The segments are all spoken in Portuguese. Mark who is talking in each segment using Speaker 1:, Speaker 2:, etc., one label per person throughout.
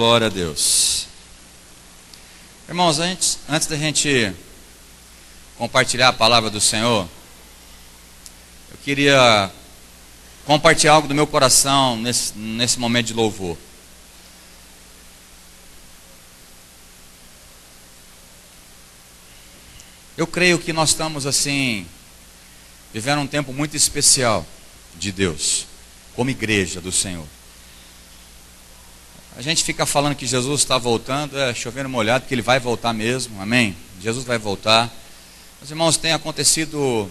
Speaker 1: Glória a Deus. Irmãos, antes da gente compartilhar a palavra do Senhor, eu queria compartilhar algo do meu coração nesse momento de louvor. Eu creio que nós estamos assim, vivendo um tempo muito especial de Deus, como igreja do Senhor. A gente fica falando que Jesus está voltando, chovendo molhado, porque Ele vai voltar mesmo, amém? Jesus vai voltar. Mas, irmãos, tem acontecido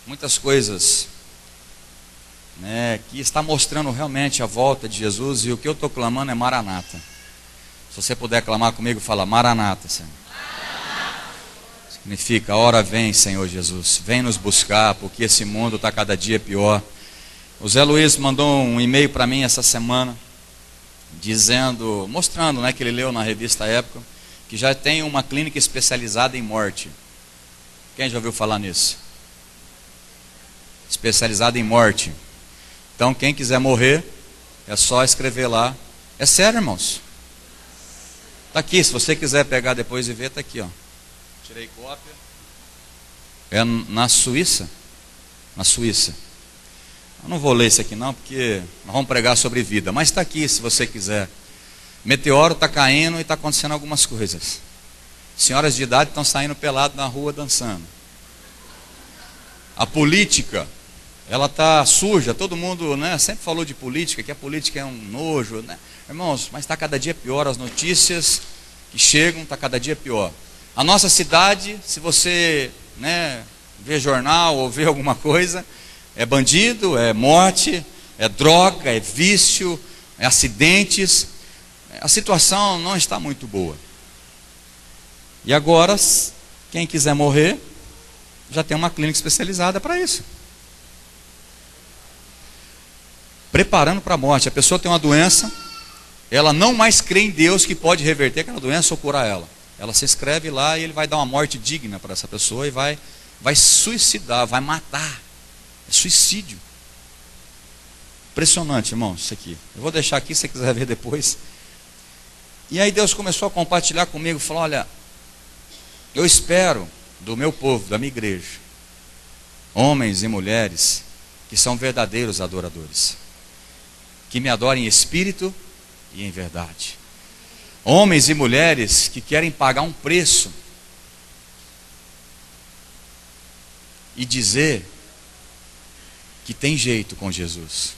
Speaker 1: muitas coisas, que está mostrando realmente a volta de Jesus, e o que eu estou clamando é Maranata. Se você puder clamar comigo, fala Maranata, Senhor. Significa, ora vem, Senhor Jesus, vem nos buscar, porque esse mundo está cada dia pior. O Zé Luiz mandou um e-mail para mim essa semana, mostrando, que ele leu na revista Época, que já tem uma clínica especializada em morte. Quem já ouviu falar nisso? Especializada em morte. Então, quem quiser morrer, é só escrever lá. É sério, irmãos. Está aqui, se você quiser pegar depois e ver, está aqui, ó. Tirei cópia. É na Suíça. Na Suíça. Eu não vou ler isso aqui não, porque nós vamos pregar sobre vida. Mas está aqui, se você quiser. Meteoro está caindo e está acontecendo algumas coisas. Senhoras de idade estão saindo pelado na rua dançando. A política, ela está suja. Todo mundo, sempre falou de política, que a política é um nojo, Irmãos, mas está cada dia pior. As notícias que chegam, está cada dia pior. A nossa cidade, se você vê jornal ou vê alguma coisa, é bandido, é morte, é droga, é vício, é acidentes. A situação não está muito boa. E agora, quem quiser morrer, já tem uma clínica especializada para isso. Preparando para a morte. A pessoa tem uma doença, ela não mais crê em Deus que pode reverter aquela doença ou curar ela. Ela se inscreve lá e ele vai dar uma morte digna para essa pessoa e vai suicidar, vai matar. É suicídio. Impressionante, irmão, isso aqui. Eu vou deixar aqui se você quiser ver depois. E aí Deus começou a compartilhar comigo, falou: olha, eu espero do meu povo, da minha igreja, homens e mulheres que são verdadeiros adoradores, que me adorem em espírito e em verdade. Homens e mulheres que querem pagar um preço e dizer que tem jeito com Jesus.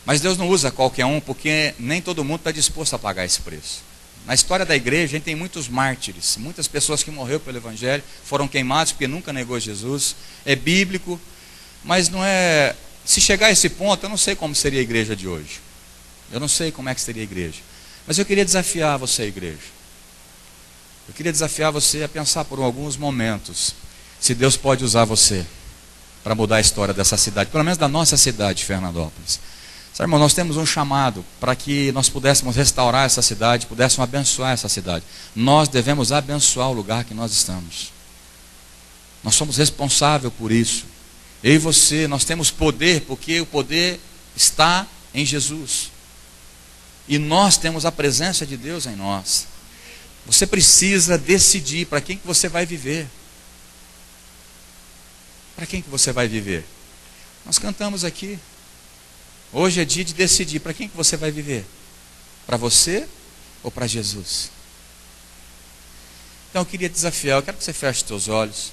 Speaker 1: Mas Deus não usa qualquer um, porque nem todo mundo está disposto a pagar esse preço. Na história da igreja, a gente tem muitos mártires, muitas pessoas que morreram pelo Evangelho, foram queimados porque nunca negou Jesus. É bíblico, mas não é... Se chegar a esse ponto, eu não sei como seria a igreja de hoje. Eu não sei como é que seria a igreja. Mas eu queria desafiar você, igreja. Eu queria desafiar você a pensar por alguns momentos se Deus pode usar você para mudar a história dessa cidade, pelo menos da nossa cidade, Fernandópolis. Sabe, irmão, nós temos um chamado para que nós pudéssemos restaurar essa cidade, pudéssemos abençoar essa cidade. Nós devemos abençoar o lugar que nós estamos. Nós somos responsáveis por isso. Eu e você, nós temos poder, porque o poder está em Jesus. E nós temos a presença de Deus em nós. Você precisa decidir para quem que você vai viver. Para quem que você vai viver? Nós cantamos aqui. Hoje é dia de decidir para quem que você vai viver. Para você ou para Jesus? Então eu queria desafiar, eu quero que você feche os seus olhos.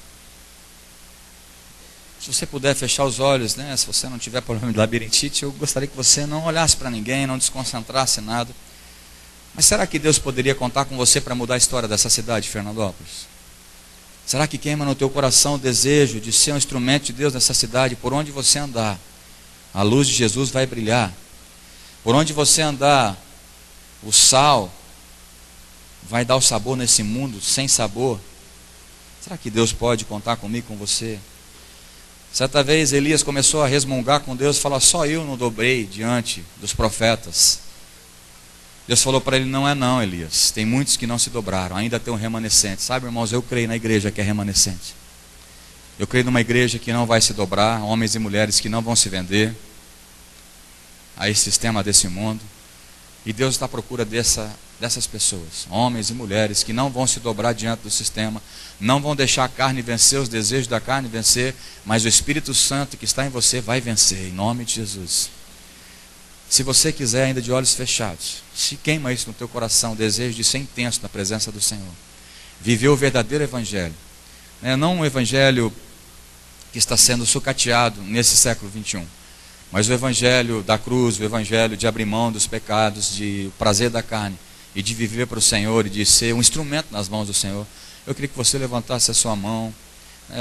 Speaker 1: Se você puder fechar os olhos, se você não tiver problema de labirintite, eu gostaria que você não olhasse para ninguém, não desconcentrasse em nada. Mas será que Deus poderia contar com você para mudar a história dessa cidade, Fernandópolis? Será que queima no teu coração o desejo de ser um instrumento de Deus nessa cidade? Por onde você andar, a luz de Jesus vai brilhar. Por onde você andar, o sal vai dar o sabor nesse mundo sem sabor. Será que Deus pode contar comigo, com você? Certa vez Elias começou a resmungar com Deus, falou: só eu não dobrei diante dos profetas. Deus falou para ele: não é não, Elias, tem muitos que não se dobraram, ainda tem um remanescente. Sabe, irmãos, eu creio na igreja que é remanescente. Eu creio numa igreja que não vai se dobrar, homens e mulheres que não vão se vender a esse sistema desse mundo. E Deus está à procura dessas pessoas, homens e mulheres, que não vão se dobrar diante do sistema, não vão deixar a carne vencer, os desejos da carne vencer, mas o Espírito Santo que está em você vai vencer, em nome de Jesus. Se você quiser, ainda de olhos fechados, se queima isso no teu coração, o desejo de ser intenso na presença do Senhor, viver o verdadeiro evangelho, não um evangelho que está sendo sucateado nesse século 21, mas o evangelho da cruz, o evangelho de abrir mão dos pecados, de o prazer da carne, e de viver para o Senhor, e de ser um instrumento nas mãos do Senhor. Eu queria que você levantasse a sua mão.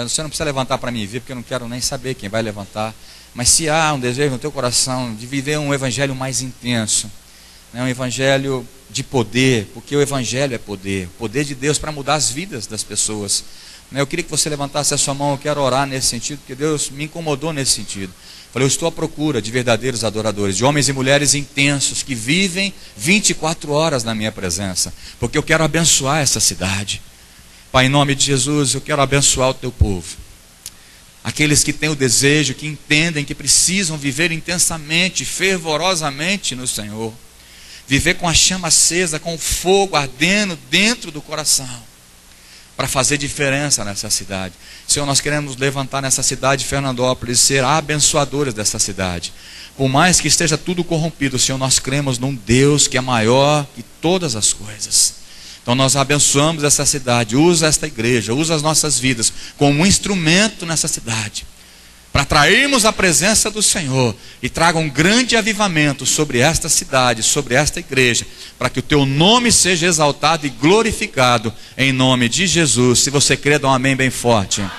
Speaker 1: Você não precisa levantar para mim ver, porque eu não quero nem saber quem vai levantar. Mas se há um desejo no teu coração de viver um evangelho mais intenso, um evangelho de poder, porque o evangelho é poder, o poder de Deus para mudar as vidas das pessoas. Eu queria que você levantasse a sua mão. Eu quero orar nesse sentido, porque Deus me incomodou nesse sentido. Falei, eu estou à procura de verdadeiros adoradores, de homens e mulheres intensos, que vivem 24 horas na minha presença, porque eu quero abençoar essa cidade. Pai, em nome de Jesus, eu quero abençoar o teu povo. Aqueles que têm o desejo, que entendem que precisam viver intensamente, fervorosamente no Senhor. Viver com a chama acesa, com o fogo ardendo dentro do coração, para fazer diferença nessa cidade. Senhor, nós queremos levantar nessa cidade de Fernandópolis, ser abençoadores dessa cidade. Por mais que esteja tudo corrompido, Senhor, nós cremos num Deus que é maior que todas as coisas. Então nós abençoamos essa cidade, usa esta igreja, usa as nossas vidas como um instrumento nessa cidade, para atrairmos a presença do Senhor e traga um grande avivamento sobre esta cidade, sobre esta igreja, para que o teu nome seja exaltado e glorificado em nome de Jesus. Se você crê, dá um amém bem forte. Amém.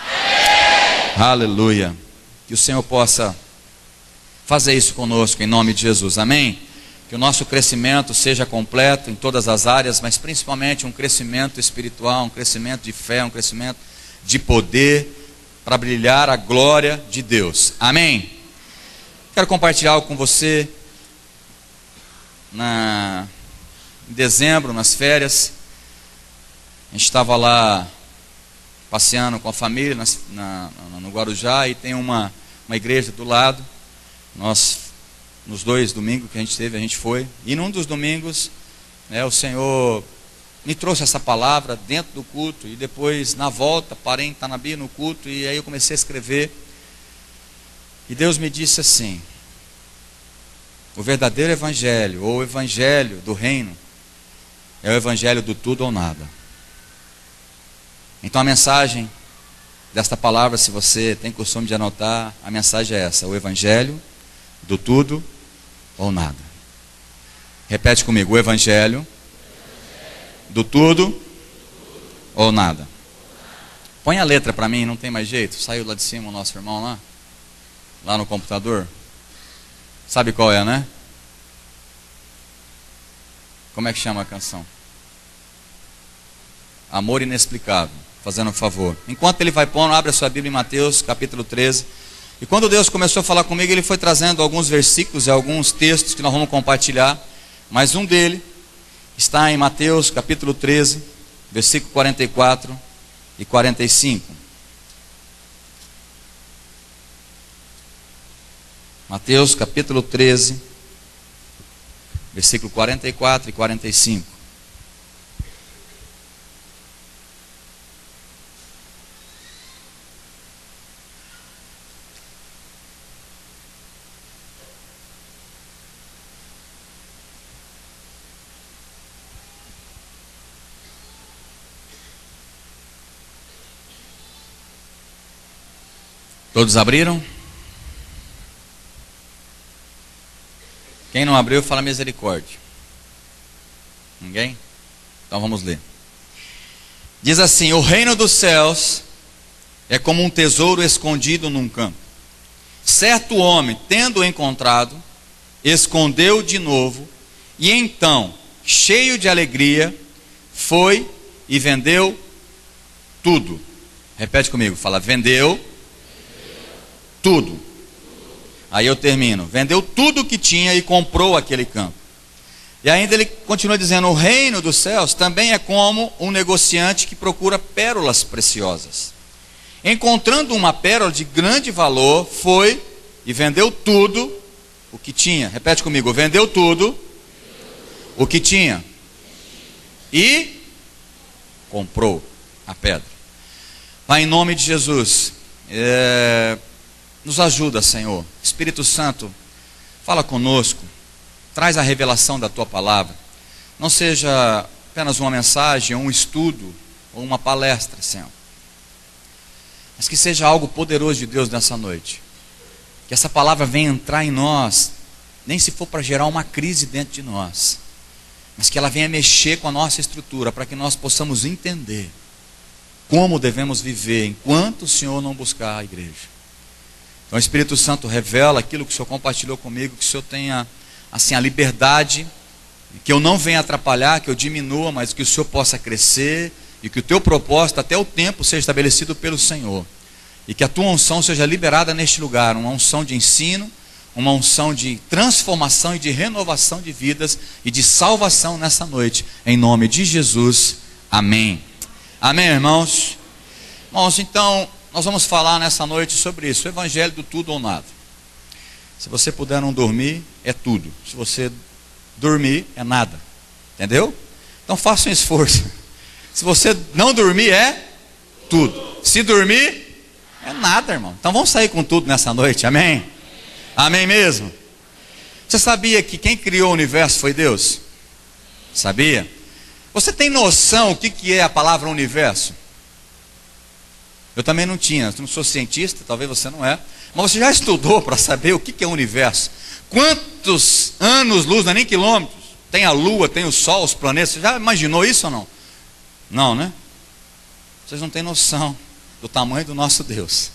Speaker 1: Aleluia. Que o Senhor possa fazer isso conosco em nome de Jesus. Amém. Que o nosso crescimento seja completo em todas as áreas, mas principalmente um crescimento espiritual, um crescimento de fé, um crescimento de poder, para brilhar a glória de Deus. Amém? Quero compartilhar algo com você. Em dezembro, nas férias, a gente estava lá passeando com a família no Guarujá, e tem uma igreja do lado. Nos 2 domingos que a gente teve, a gente foi, e num dos domingos, o Senhor me trouxe essa palavra dentro do culto, e depois na volta, parei em Tanabi no culto, e aí eu comecei a escrever, e Deus me disse assim: o verdadeiro evangelho, ou o evangelho do reino, é o evangelho do tudo ou nada. Então a mensagem desta palavra, se você tem costume de anotar, a mensagem é essa: o evangelho do tudo ou nada. Repete comigo: o evangelho do tudo ou nada. Põe a letra para mim, não tem mais jeito. Saiu lá de cima o nosso irmão lá no computador. Sabe qual é, né? Como é que chama a canção? Amor Inexplicável. Fazendo um favor. Enquanto ele vai pondo, abre a sua Bíblia em Mateus capítulo 13. E quando Deus começou a falar comigo, Ele foi trazendo alguns versículos e alguns textos que nós vamos compartilhar. Mas um dele está em Mateus capítulo 13, versículo 44 e 45. Mateus capítulo 13, versículo 44 e 45. Todos abriram? Quem não abriu, fala misericórdia. Ninguém? Então vamos ler. Diz assim: o reino dos céus é como um tesouro escondido num campo. Certo homem, tendo-o encontrado, escondeu de novo, e então, cheio de alegria, foi e vendeu tudo. Repete comigo, fala: vendeu tudo. Aí eu termino: vendeu tudo o que tinha e comprou aquele campo. E ainda ele continua dizendo: o reino dos céus também é como um negociante que procura pérolas preciosas. Encontrando uma pérola de grande valor, foi e vendeu tudo o que tinha. Repete comigo: vendeu tudo o que tinha e comprou a pedra. Pai, em nome de Jesus, nos ajuda, Senhor. Espírito Santo, fala conosco, traz a revelação da Tua palavra. Não seja apenas uma mensagem, um estudo ou uma palestra, Senhor, mas que seja algo poderoso de Deus nessa noite. Que essa palavra venha entrar em nós, nem se for para gerar uma crise dentro de nós, mas que ela venha mexer com a nossa estrutura, para que nós possamos entender como devemos viver enquanto o Senhor não buscar a igreja. Então o Espírito Santo revela aquilo que o Senhor compartilhou comigo, que o Senhor tenha assim a liberdade, que eu não venha atrapalhar, que eu diminua, mas que o Senhor possa crescer, e que o teu propósito até o tempo seja estabelecido pelo Senhor, e que a tua unção seja liberada neste lugar, uma unção de ensino, uma unção de transformação e de renovação de vidas e de salvação nessa noite, em nome de Jesus, amém. Amém, irmãos? Irmãos, então nós vamos falar nessa noite sobre isso, o evangelho do tudo ou nada. Se você puder não dormir, é tudo. Se você dormir, é nada. Entendeu? Então faça um esforço. Se você não dormir, é tudo. Se dormir, é nada, irmão. Então vamos sair com tudo nessa noite, amém? Amém mesmo? Você sabia que quem criou o universo foi Deus? Sabia? Você tem noção o que é a palavra universo? Eu também não tinha, eu não sou cientista, talvez você não é, mas você já estudou para saber o que é o universo? Quantos anos-luz, não é nem quilômetros, tem a Lua, tem o Sol, os planetas, você já imaginou isso ou não? Não, né? Vocês não têm noção do tamanho do nosso Deus.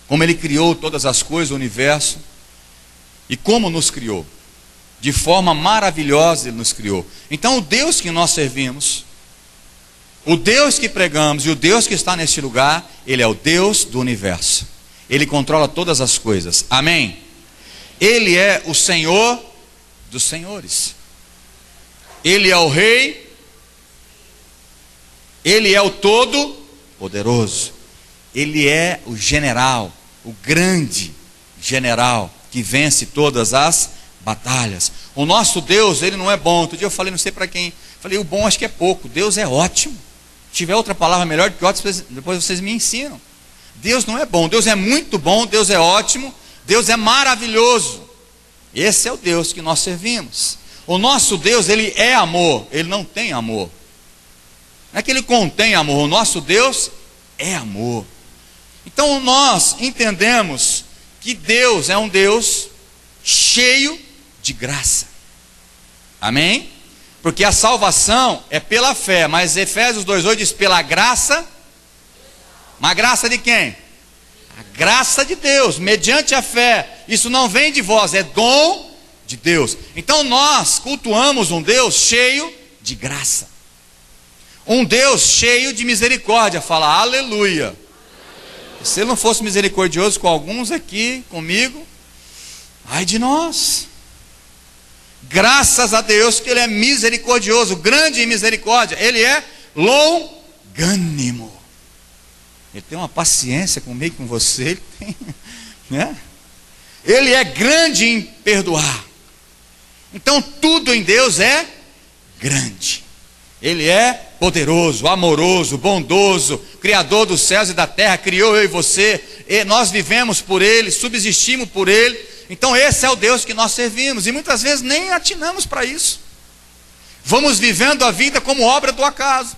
Speaker 1: Como Ele criou todas as coisas, o universo, e como nos criou. De forma maravilhosa Ele nos criou. Então o Deus que nós servimos, o Deus que pregamos e o Deus que está neste lugar, Ele é o Deus do universo. Ele controla todas as coisas, amém? Ele é o Senhor dos senhores. Ele é o Rei. Ele é o Todo-Poderoso. Ele é o general, o grande general que vence todas as batalhas. O nosso Deus, Ele não é bom. Outro dia eu falei, não sei para quem, falei, o bom acho que é pouco. Deus é ótimo. Se tiver outra palavra melhor do que ótimo, depois vocês me ensinam. Deus não é bom, Deus é muito bom, Deus é ótimo, Deus é maravilhoso. Esse é o Deus que nós servimos. O nosso Deus, Ele é amor, Ele não tem amor. Não é que Ele contém amor, o nosso Deus é amor. Então nós entendemos que Deus é um Deus cheio de graça. Amém? Porque a salvação é pela fé, mas Efésios 2:8 diz pela graça. Uma graça de quem? A graça de Deus, mediante a fé. Isso não vem de vós, é dom de Deus. Então nós cultuamos um Deus cheio de graça, um Deus cheio de misericórdia. Fala aleluia. Se Ele não fosse misericordioso com alguns aqui, comigo, ai de nós. Graças a Deus que Ele é misericordioso, grande em misericórdia. Ele é longânimo. Ele tem uma paciência comigo, com você. Ele tem, né? Ele é grande em perdoar. Então tudo em Deus é grande. Ele é poderoso, amoroso, bondoso, criador dos céus e da terra, criou eu e você, e nós vivemos por Ele, subsistimos por Ele. Então esse é o Deus que nós servimos, e muitas vezes nem atinamos para isso. Vamos vivendo a vida como obra do acaso,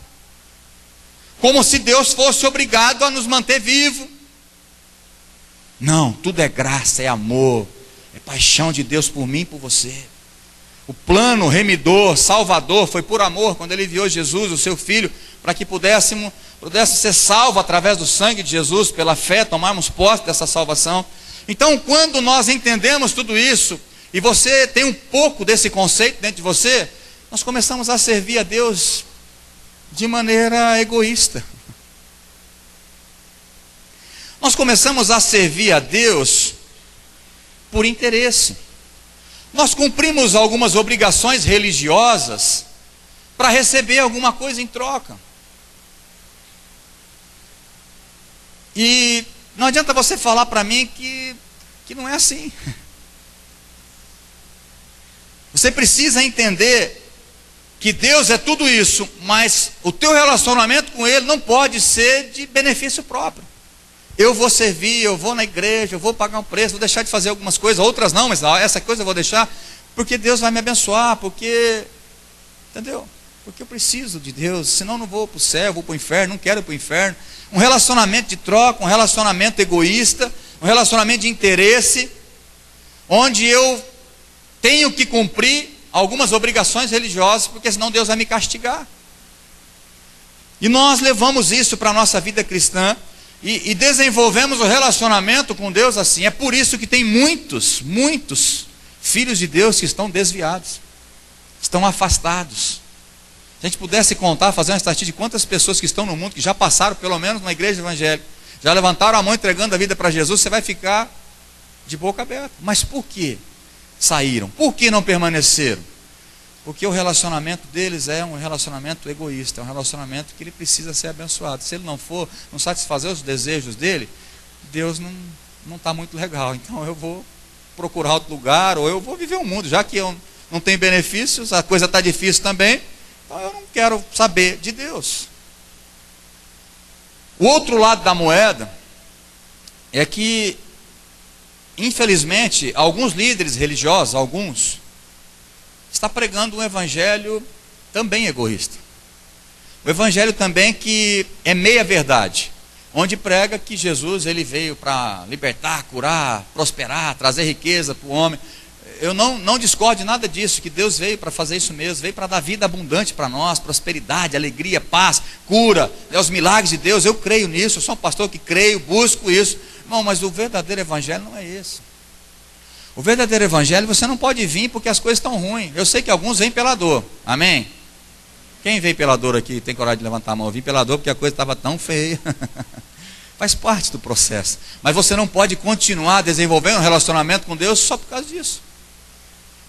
Speaker 1: como se Deus fosse obrigado a nos manter vivo. Não, tudo é graça, é amor, é paixão de Deus por mim e por você. O plano remidor, salvador, foi por amor, quando Ele enviou Jesus, o seu Filho, para que pudesse ser salvo através do sangue de Jesus, pela fé, tomarmos posse dessa salvação. Então quando nós entendemos tudo isso, e você tem um pouco desse conceito dentro de você, nós começamos a servir a Deus de maneira egoísta. Nós começamos a servir a Deus por interesse. Nós cumprimos algumas obrigações religiosas para receber alguma coisa em troca. E não adianta você falar para mim que não é assim. Você precisa entender que Deus é tudo isso, mas o teu relacionamento com Ele não pode ser de benefício próprio. Eu vou servir, eu vou na igreja, eu vou pagar um preço, vou deixar de fazer algumas coisas, outras não, mas essa coisa eu vou deixar, porque Deus vai me abençoar, porque, entendeu? Porque eu preciso de Deus, senão eu não vou para o céu, eu vou para o inferno, não quero ir para o inferno. Um relacionamento de troca, um relacionamento egoísta, um relacionamento de interesse, onde eu tenho que cumprir algumas obrigações religiosas, porque senão Deus vai me castigar. E nós levamos isso para a nossa vida cristã, e desenvolvemos o relacionamento com Deus assim. É por isso que tem muitos filhos de Deus que estão desviados, estão afastados. Se a gente pudesse contar, fazer uma estatística de quantas pessoas que estão no mundo, que já passaram pelo menos na igreja evangélica, já levantaram a mão entregando a vida para Jesus, você vai ficar de boca aberta. Mas por que saíram? Por que não permaneceram? Porque o relacionamento deles é um relacionamento egoísta, é um relacionamento que ele precisa ser abençoado. Se ele não for, não satisfazer os desejos dele, Deus não está muito legal. Então eu vou procurar outro lugar, ou eu vou viver o mundo, já que eu não tenho benefícios, a coisa está difícil também, então eu não quero saber de Deus. O outro lado da moeda é que, infelizmente, alguns líderes religiosos, está pregando um evangelho também egoísta. O evangelho também que é meia verdade, onde prega que Jesus ele veio para libertar, curar, prosperar, trazer riqueza para o homem. Eu não discordo de nada disso, que Deus veio para fazer isso mesmo, veio para dar vida abundante para nós, prosperidade, alegria, paz, cura, os milagres de Deus. Eu creio nisso, eu sou um pastor que creio, busco isso. Não, mas o verdadeiro evangelho não é esse. O verdadeiro evangelho, você não pode vir porque as coisas estão ruins. Eu sei que alguns vêm pela dor, amém? Quem veio pela dor aqui, tem coragem de levantar a mão? Eu vim pela dor porque a coisa estava tão feia. Faz parte do processo. Mas você não pode continuar desenvolvendo um relacionamento com Deus só por causa disso.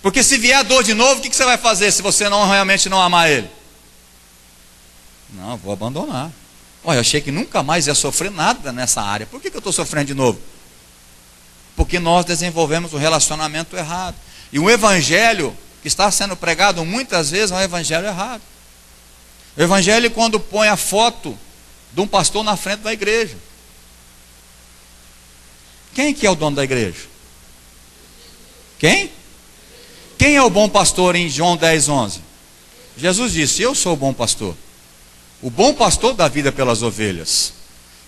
Speaker 1: Porque se vier a dor de novo, o que você vai fazer se você realmente não amar Ele? Não, vou abandonar. Olha, eu achei que nunca mais ia sofrer nada nessa área. Por que eu estou sofrendo de novo? Porque nós desenvolvemos um relacionamento errado. E o evangelho que está sendo pregado muitas vezes é um evangelho errado. O evangelho é quando põe a foto de um pastor na frente da igreja. Quem que é o dono da igreja? Quem? Quem é o bom pastor em João 10:11? Jesus disse: eu sou o bom pastor. O bom pastor dá vida pelas ovelhas.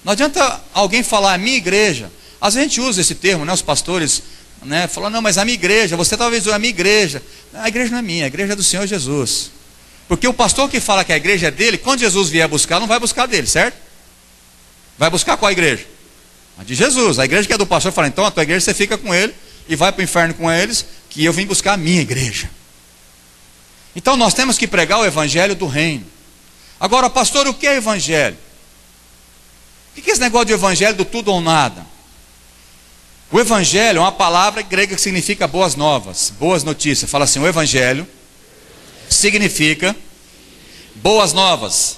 Speaker 1: Não adianta alguém falar a minha igreja. Às vezes a gente usa esse termo, né? Os pastores, né, falam, não, mas a minha igreja, você talvez use a minha igreja. A igreja não é minha, a igreja é do Senhor Jesus. Porque o pastor que fala que a igreja é dele, quando Jesus vier buscar, não vai buscar dele, certo? Vai buscar qual igreja? A de Jesus. A igreja que é do pastor fala, então a tua igreja você fica com ele e vai para o inferno com eles, que eu vim buscar a minha igreja. Então nós temos que pregar o evangelho do reino. Agora, pastor, o que é evangelho? O que é esse negócio de evangelho do tudo ou nada? O evangelho é uma palavra grega que significa boas novas, boas notícias. Fala assim, o evangelho significa boas novas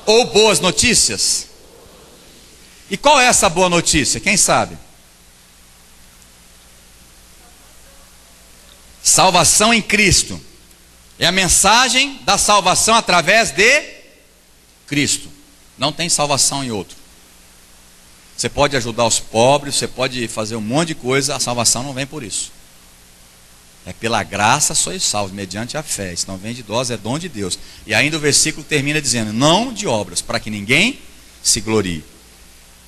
Speaker 1: ou boas notícias. E qual é essa boa notícia? Quem sabe? Salvação em Cristo. É a mensagem da salvação através de Cristo. Não tem salvação em outro. Você pode ajudar os pobres, você pode fazer um monte de coisa, a salvação não vem por isso. É pela graça sois salvos, mediante a fé. Isso não vem de nós, é dom de Deus. E ainda o versículo termina dizendo, não de obras, para que ninguém se glorie.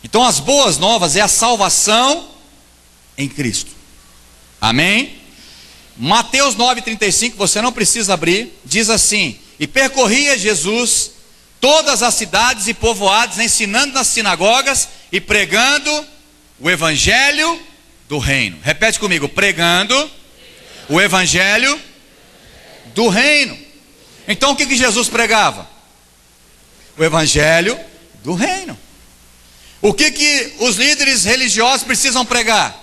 Speaker 1: Então as boas novas é a salvação em Cristo. Amém? Mateus 9,35, você não precisa abrir, diz assim, e percorria Jesus todas as cidades e povoados, ensinando nas sinagogas e pregando o evangelho do reino. Repete comigo, pregando o evangelho do reino. Então o que Jesus pregava? O evangelho do reino. O que os líderes religiosos precisam pregar?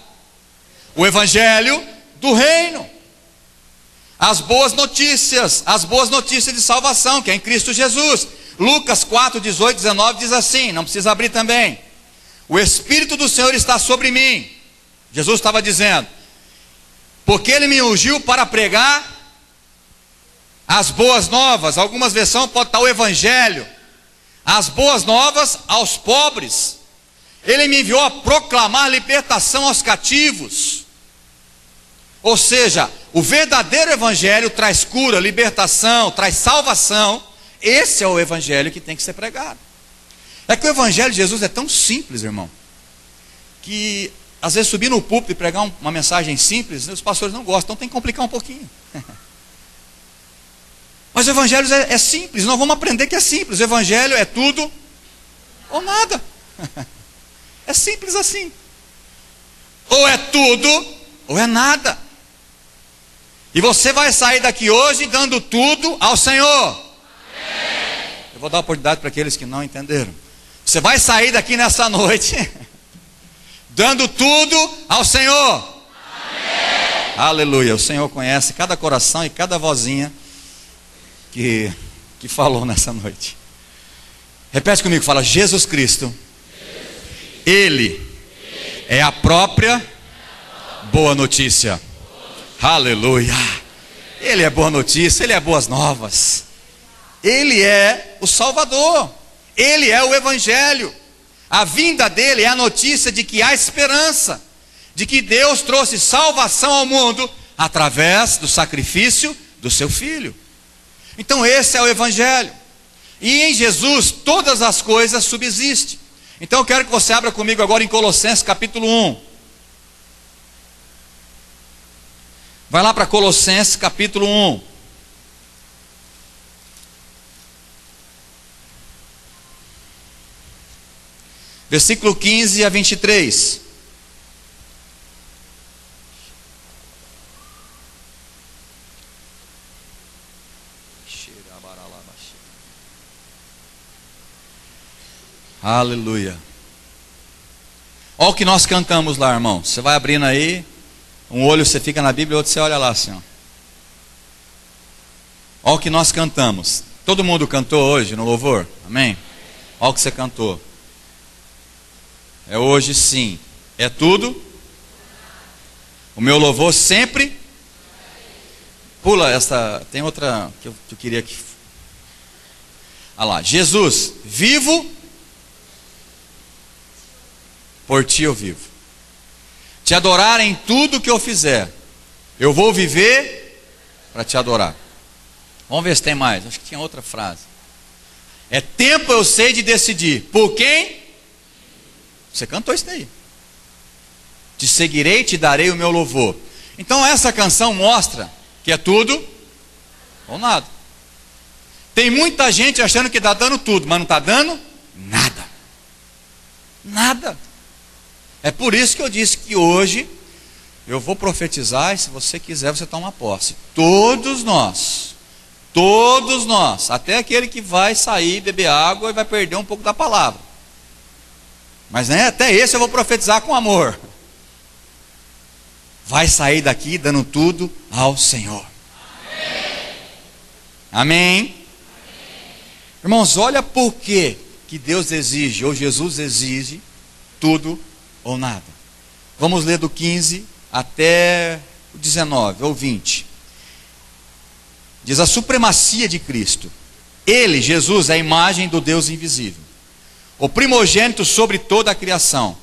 Speaker 1: O evangelho do reino. As boas notícias de salvação, que é em Cristo Jesus. Lucas 4, 18, 19 diz assim, não precisa abrir também. O Espírito do Senhor está sobre mim. Jesus estava dizendo, porque Ele me ungiu para pregar as boas novas, algumas versões pode estar o evangelho, as boas novas aos pobres. Ele me enviou a proclamar libertação aos cativos. Ou seja, o verdadeiro evangelho traz cura, libertação, traz salvação. Esse é o evangelho que tem que ser pregado. É que o evangelho de Jesus é tão simples, irmão, que às vezes subir no púlpito e pregar uma mensagem simples, os pastores não gostam, então tem que complicar um pouquinho. Mas o evangelho é simples, nós vamos aprender que é simples. O evangelho é tudo ou nada. É simples assim. Ou é tudo ou é nada. E você vai sair daqui hoje dando tudo ao Senhor. Amém. Eu vou dar oportunidade para aqueles que não entenderam. Você vai sair daqui nessa noite dando tudo ao Senhor. Amém. Aleluia. O Senhor conhece cada coração e cada vozinha que falou nessa noite. Repete comigo, fala: Jesus Cristo, Ele é a própria boa notícia. Aleluia. Ele é boa notícia, Ele é boas novas. Ele é o Salvador. Ele é o Evangelho. A vinda dele é a notícia de que há esperança, de que Deus trouxe salvação ao mundo através do sacrifício do seu Filho. Então esse é o Evangelho. E em Jesus todas as coisas subsistem. Então eu quero que você abra comigo agora em Colossenses capítulo 1. Vai lá para Colossenses capítulo 1. Versículo 15 a 23. Aleluia. Olha o que nós cantamos lá, irmão. Você vai abrindo aí. Um olho você fica na Bíblia, outro você olha lá assim, ó. Olha o que nós cantamos. Todo mundo cantou hoje no louvor? Amém? Olha o que você cantou. É hoje sim. É tudo. O meu louvor sempre. Pula essa. Tem outra que eu queria que. Olha lá. Jesus, vivo. Por ti eu vivo. Te adorar em tudo que eu fizer. Eu vou viver para te adorar. Vamos ver se tem mais. Acho que tinha outra frase. É tempo eu sei de decidir. Por quem? Você cantou isso daí. Te seguirei e te darei o meu louvor. Então essa canção mostra que é tudo ou nada. Tem muita gente achando que está dando tudo, mas não está dando nada. Nada. É por isso que eu disse que hoje eu vou profetizar, e se você quiser você toma posse. Todos nós, até aquele que vai sair, beber água e vai perder um pouco da palavra. Mas até esse eu vou profetizar com amor. Vai sair daqui dando tudo ao Senhor. Amém? Amém? Irmãos, olha por que Deus exige, ou Jesus exige, tudo ou nada. Vamos ler do 15 até o 19 ou 20. Diz: a supremacia de Cristo. Ele, Jesus, é a imagem do Deus invisível, o primogênito sobre toda a criação,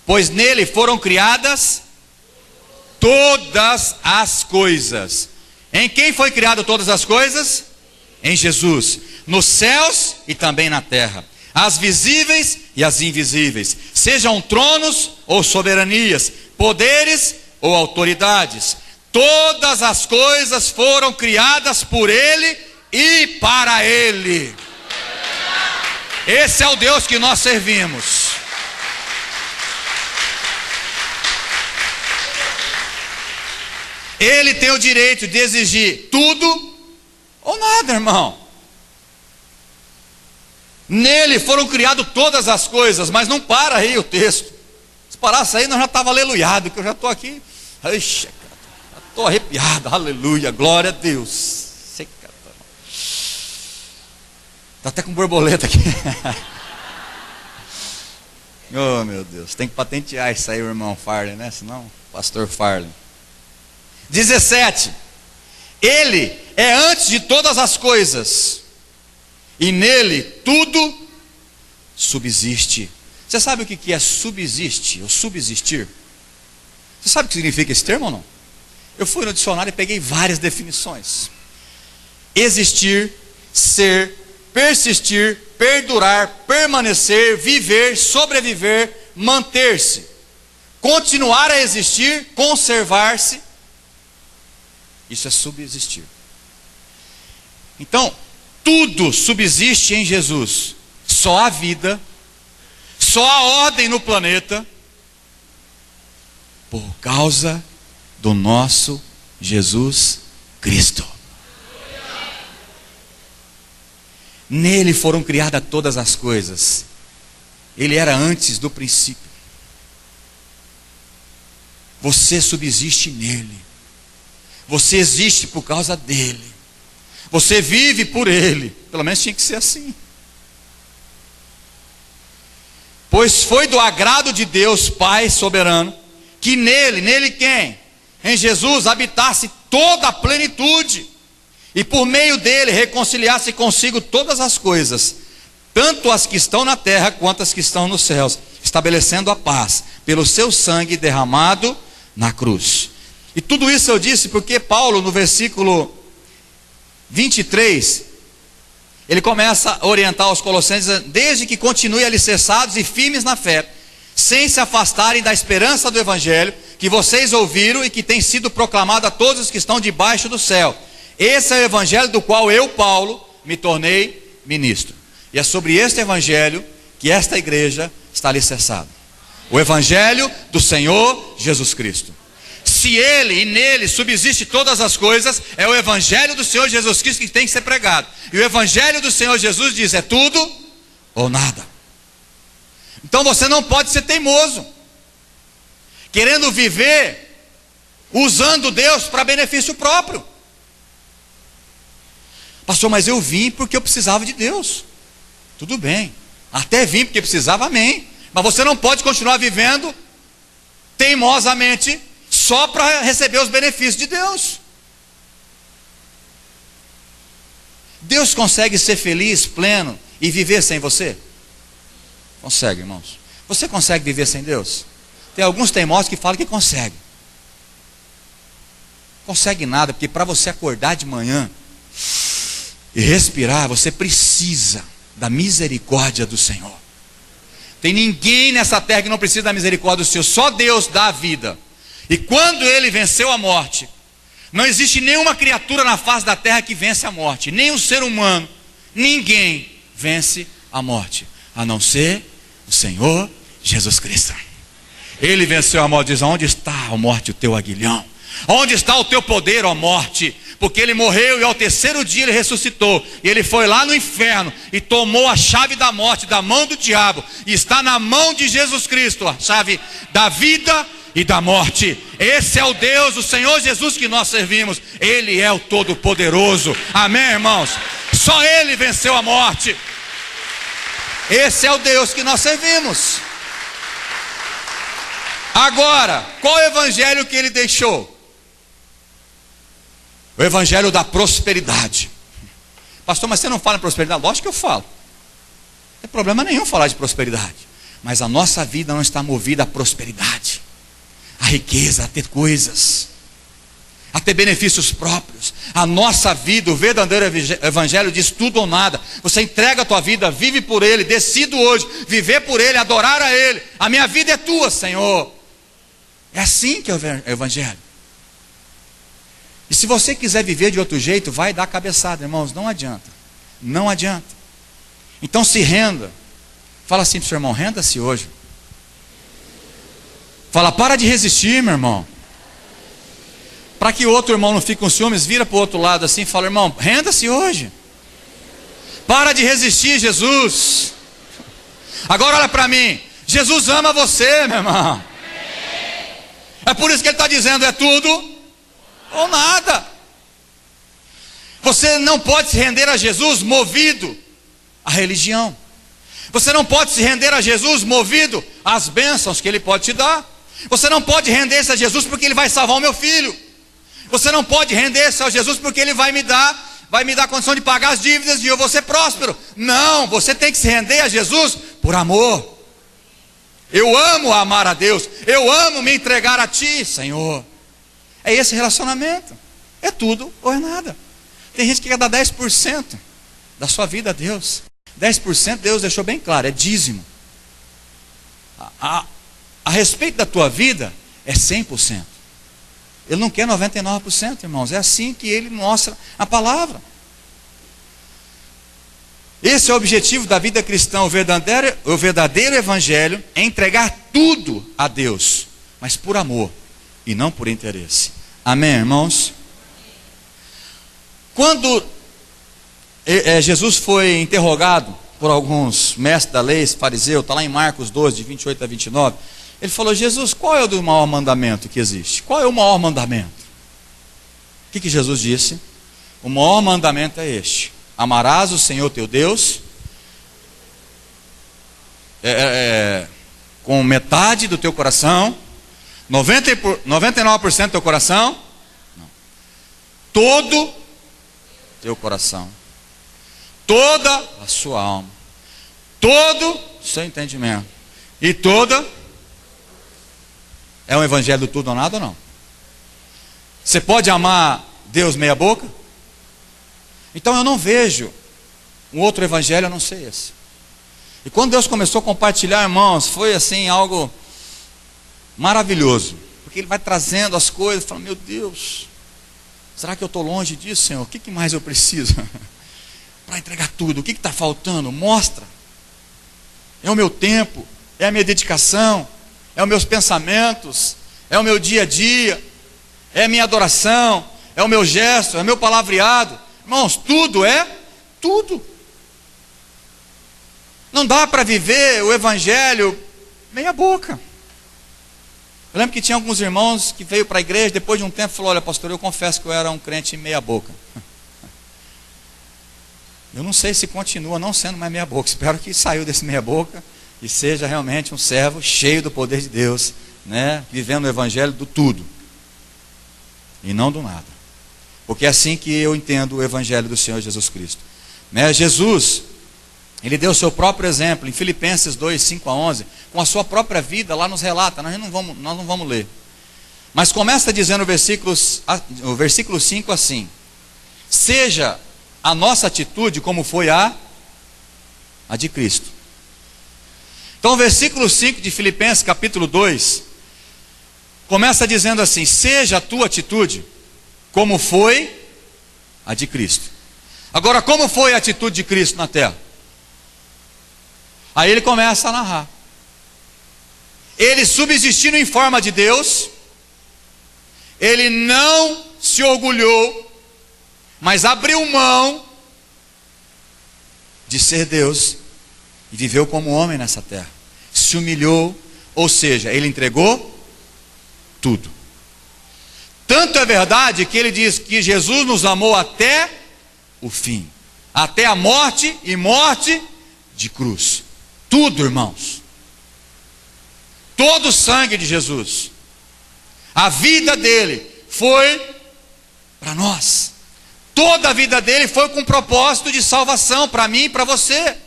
Speaker 1: pois nele foram criadas todas as coisas. Em quem foi criado todas as coisas? Em Jesus, nos céus e também na terra, as visíveis e as invisíveis, sejam tronos ou soberanias, poderes ou autoridades. Todas as coisas foram criadas por Ele e para Ele. Esse é o Deus que nós servimos. Ele tem o direito de exigir tudo ou nada, irmão. Nele foram criadas todas as coisas, mas não para aí o texto. Se parasse aí, nós já estávamos aleluiados, que eu já estou aqui. Estou arrepiado, aleluia, glória a Deus. Está até com borboleta aqui. Oh meu Deus, tem que patentear isso aí, o irmão Farley, né? Senão, pastor Farley. 17. Ele é antes de todas as coisas, e nele tudo subsiste. Você sabe o que é subsiste, ou subsistir? Você sabe o que significa esse termo ou não? Eu fui no dicionário e peguei várias definições. Existir, ser, persistir, perdurar, permanecer, viver, sobreviver, manter-se, continuar a existir, conservar-se. Isso é subsistir. Então, tudo subsiste em Jesus. Só a vida, só a ordem no planeta, por causa do nosso Jesus Cristo. Nele foram criadas todas as coisas. Ele era antes do princípio. Você subsiste nele. Você existe por causa dele. Você vive por ele. Pelo menos tinha que ser assim. Pois foi do agrado de Deus Pai soberano, que nele quem? Em Jesus habitasse toda a plenitude, e por meio dele reconciliasse consigo todas as coisas, tanto as que estão na terra quanto as que estão nos céus, estabelecendo a paz pelo seu sangue derramado na cruz. E tudo isso eu disse porque Paulo, no versículo 23, ele começa a orientar os colossenses, desde que continuem alicerçados e firmes na fé, sem se afastarem da esperança do evangelho, que vocês ouviram e que tem sido proclamado a todos os que estão debaixo do céu. Esse é o evangelho do qual eu, Paulo, me tornei ministro. E é sobre este evangelho que esta igreja está alicerçada. O evangelho do Senhor Jesus Cristo. Se ele e nele subsiste todas as coisas, é o evangelho do Senhor Jesus Cristo que tem que ser pregado. E o evangelho do Senhor Jesus diz, é tudo ou nada. Então você não pode ser teimoso, querendo viver usando Deus para benefício próprio. Pastor, mas eu vim porque eu precisava de Deus. Tudo bem, até vim porque precisava, amém. Mas você não pode continuar vivendo teimosamente só para receber os benefícios de Deus. Deus consegue ser feliz, pleno e viver sem você? Consegue, irmãos. Você consegue viver sem Deus? Tem alguns teimosos que falam que consegue. Consegue nada, porque para você acordar de manhã e respirar, você precisa da misericórdia do Senhor. Tem ninguém nessa terra que não precisa da misericórdia do Senhor. Só Deus dá a vida. E quando ele venceu a morte, não existe nenhuma criatura na face da terra que vence a morte. Nem um ser humano, ninguém vence a morte, a não ser o Senhor Jesus Cristo. Ele venceu a morte. Diz, onde está, ó morte, o teu aguilhão? Onde está o teu poder, ó morte? Porque ele morreu e ao terceiro dia ele ressuscitou. E ele foi lá no inferno e tomou a chave da morte da mão do diabo. E está na mão de Jesus Cristo, a chave da vida e da morte. Esse é o Deus, o Senhor Jesus que nós servimos. Ele é o Todo-Poderoso. Amém, irmãos? Só ele venceu a morte. Esse é o Deus que nós servimos. Agora, qual é o evangelho que ele deixou? O evangelho da prosperidade. Pastor, mas você não fala em prosperidade? Lógico que eu falo. Não tem problema nenhum falar de prosperidade. Mas a nossa vida não está movida à prosperidade, à riqueza, a ter coisas, a ter benefícios próprios. A nossa vida, o verdadeiro evangelho diz tudo ou nada. Você entrega a tua vida, vive por ele, decido hoje viver por ele, adorar a ele. A minha vida é tua, Senhor. É assim que é o evangelho. E se você quiser viver de outro jeito, vai dar cabeçada, irmãos, não adianta. Não adianta. Então se renda. Fala assim para o seu irmão, renda-se hoje. Fala, para de resistir, meu irmão. Para que o outro irmão não fique com ciúmes, vira para o outro lado assim e fala, irmão, renda-se hoje. Para de resistir, Jesus. Agora olha para mim, Jesus ama você, meu irmão. É por isso que ele está dizendo, é tudo ou nada. Você não pode se render a Jesus movido à religião. Você não pode se render a Jesus movido às bênçãos que ele pode te dar. Você não pode render-se a Jesus porque ele vai salvar o meu filho. Você não pode render-se ao Jesus porque Ele vai me dar condição de pagar as dívidas e eu vou ser próspero. Não, você tem que se render a Jesus por amor. Eu amo amar a Deus, eu amo me entregar a Ti, Senhor. É esse relacionamento, é tudo ou é nada. Tem gente que quer dar 10% da sua vida a Deus. 10% Deus deixou bem claro, é dízimo. A respeito da tua vida é 100%. Ele não quer 99%, irmãos. É assim que Ele mostra a palavra. Esse é o objetivo da vida cristã. O verdadeiro evangelho é entregar tudo a Deus, mas por amor e não por interesse. Amém, irmãos? Quando Jesus foi interrogado por alguns mestres da lei, fariseu, está lá em Marcos 12, de 28 a 29, ele falou: Jesus, qual é o maior mandamento que existe? Qual é o maior mandamento? O que Jesus disse? O maior mandamento é este: amarás o Senhor teu Deus com metade do teu coração, 99% do teu coração, não, todo teu coração, toda a sua alma, todo o seu entendimento e toda... É um evangelho do tudo ou nada ou não? Você pode amar Deus meia boca? Então eu não vejo um outro evangelho a não ser esse. E quando Deus começou a compartilhar, irmãos, foi assim algo maravilhoso, porque Ele vai trazendo as coisas, falando: meu Deus, será que eu estou longe disso, Senhor? O que mais eu preciso para entregar tudo? O que está faltando? Mostra. É o meu tempo, é a minha dedicação, é os meus pensamentos, é o meu dia a dia, é a minha adoração, é o meu gesto, é o meu palavreado. Irmãos, tudo é tudo. Não dá para viver o evangelho meia boca. Eu lembro que tinha alguns irmãos que veio para a igreja, depois de um tempo falou: olha, pastor, eu confesso que eu era um crente meia boca. Eu não sei se continua não sendo mais meia boca. Espero que saiu desse meia boca e seja realmente um servo cheio do poder de Deus, né? Vivendo o evangelho do tudo e não do nada, porque é assim que eu entendo o evangelho do Senhor Jesus Cristo, né? Jesus, Ele deu o seu próprio exemplo em Filipenses 2, 5 a 11, com a sua própria vida, lá nos relata. Nós não vamos ler, mas começa dizendo o versículo 5 assim: seja a nossa atitude como foi a de Cristo. Então o versículo 5 de Filipenses capítulo 2 começa dizendo assim: seja a tua atitude como foi a de Cristo. Agora, como foi a atitude de Cristo na terra? Aí ele começa a narrar. Ele, subsistindo em forma de Deus, Ele não se orgulhou, mas abriu mão de ser Deus e viveu como homem nessa terra. Se humilhou, ou seja, Ele entregou tudo. Tanto é verdade que Ele diz que Jesus nos amou até o fim, até a morte e morte de cruz. Tudo, irmãos. Todo o sangue de Jesus, a vida dele foi para nós. Toda a vida dele foi com propósito de salvação para mim e para você.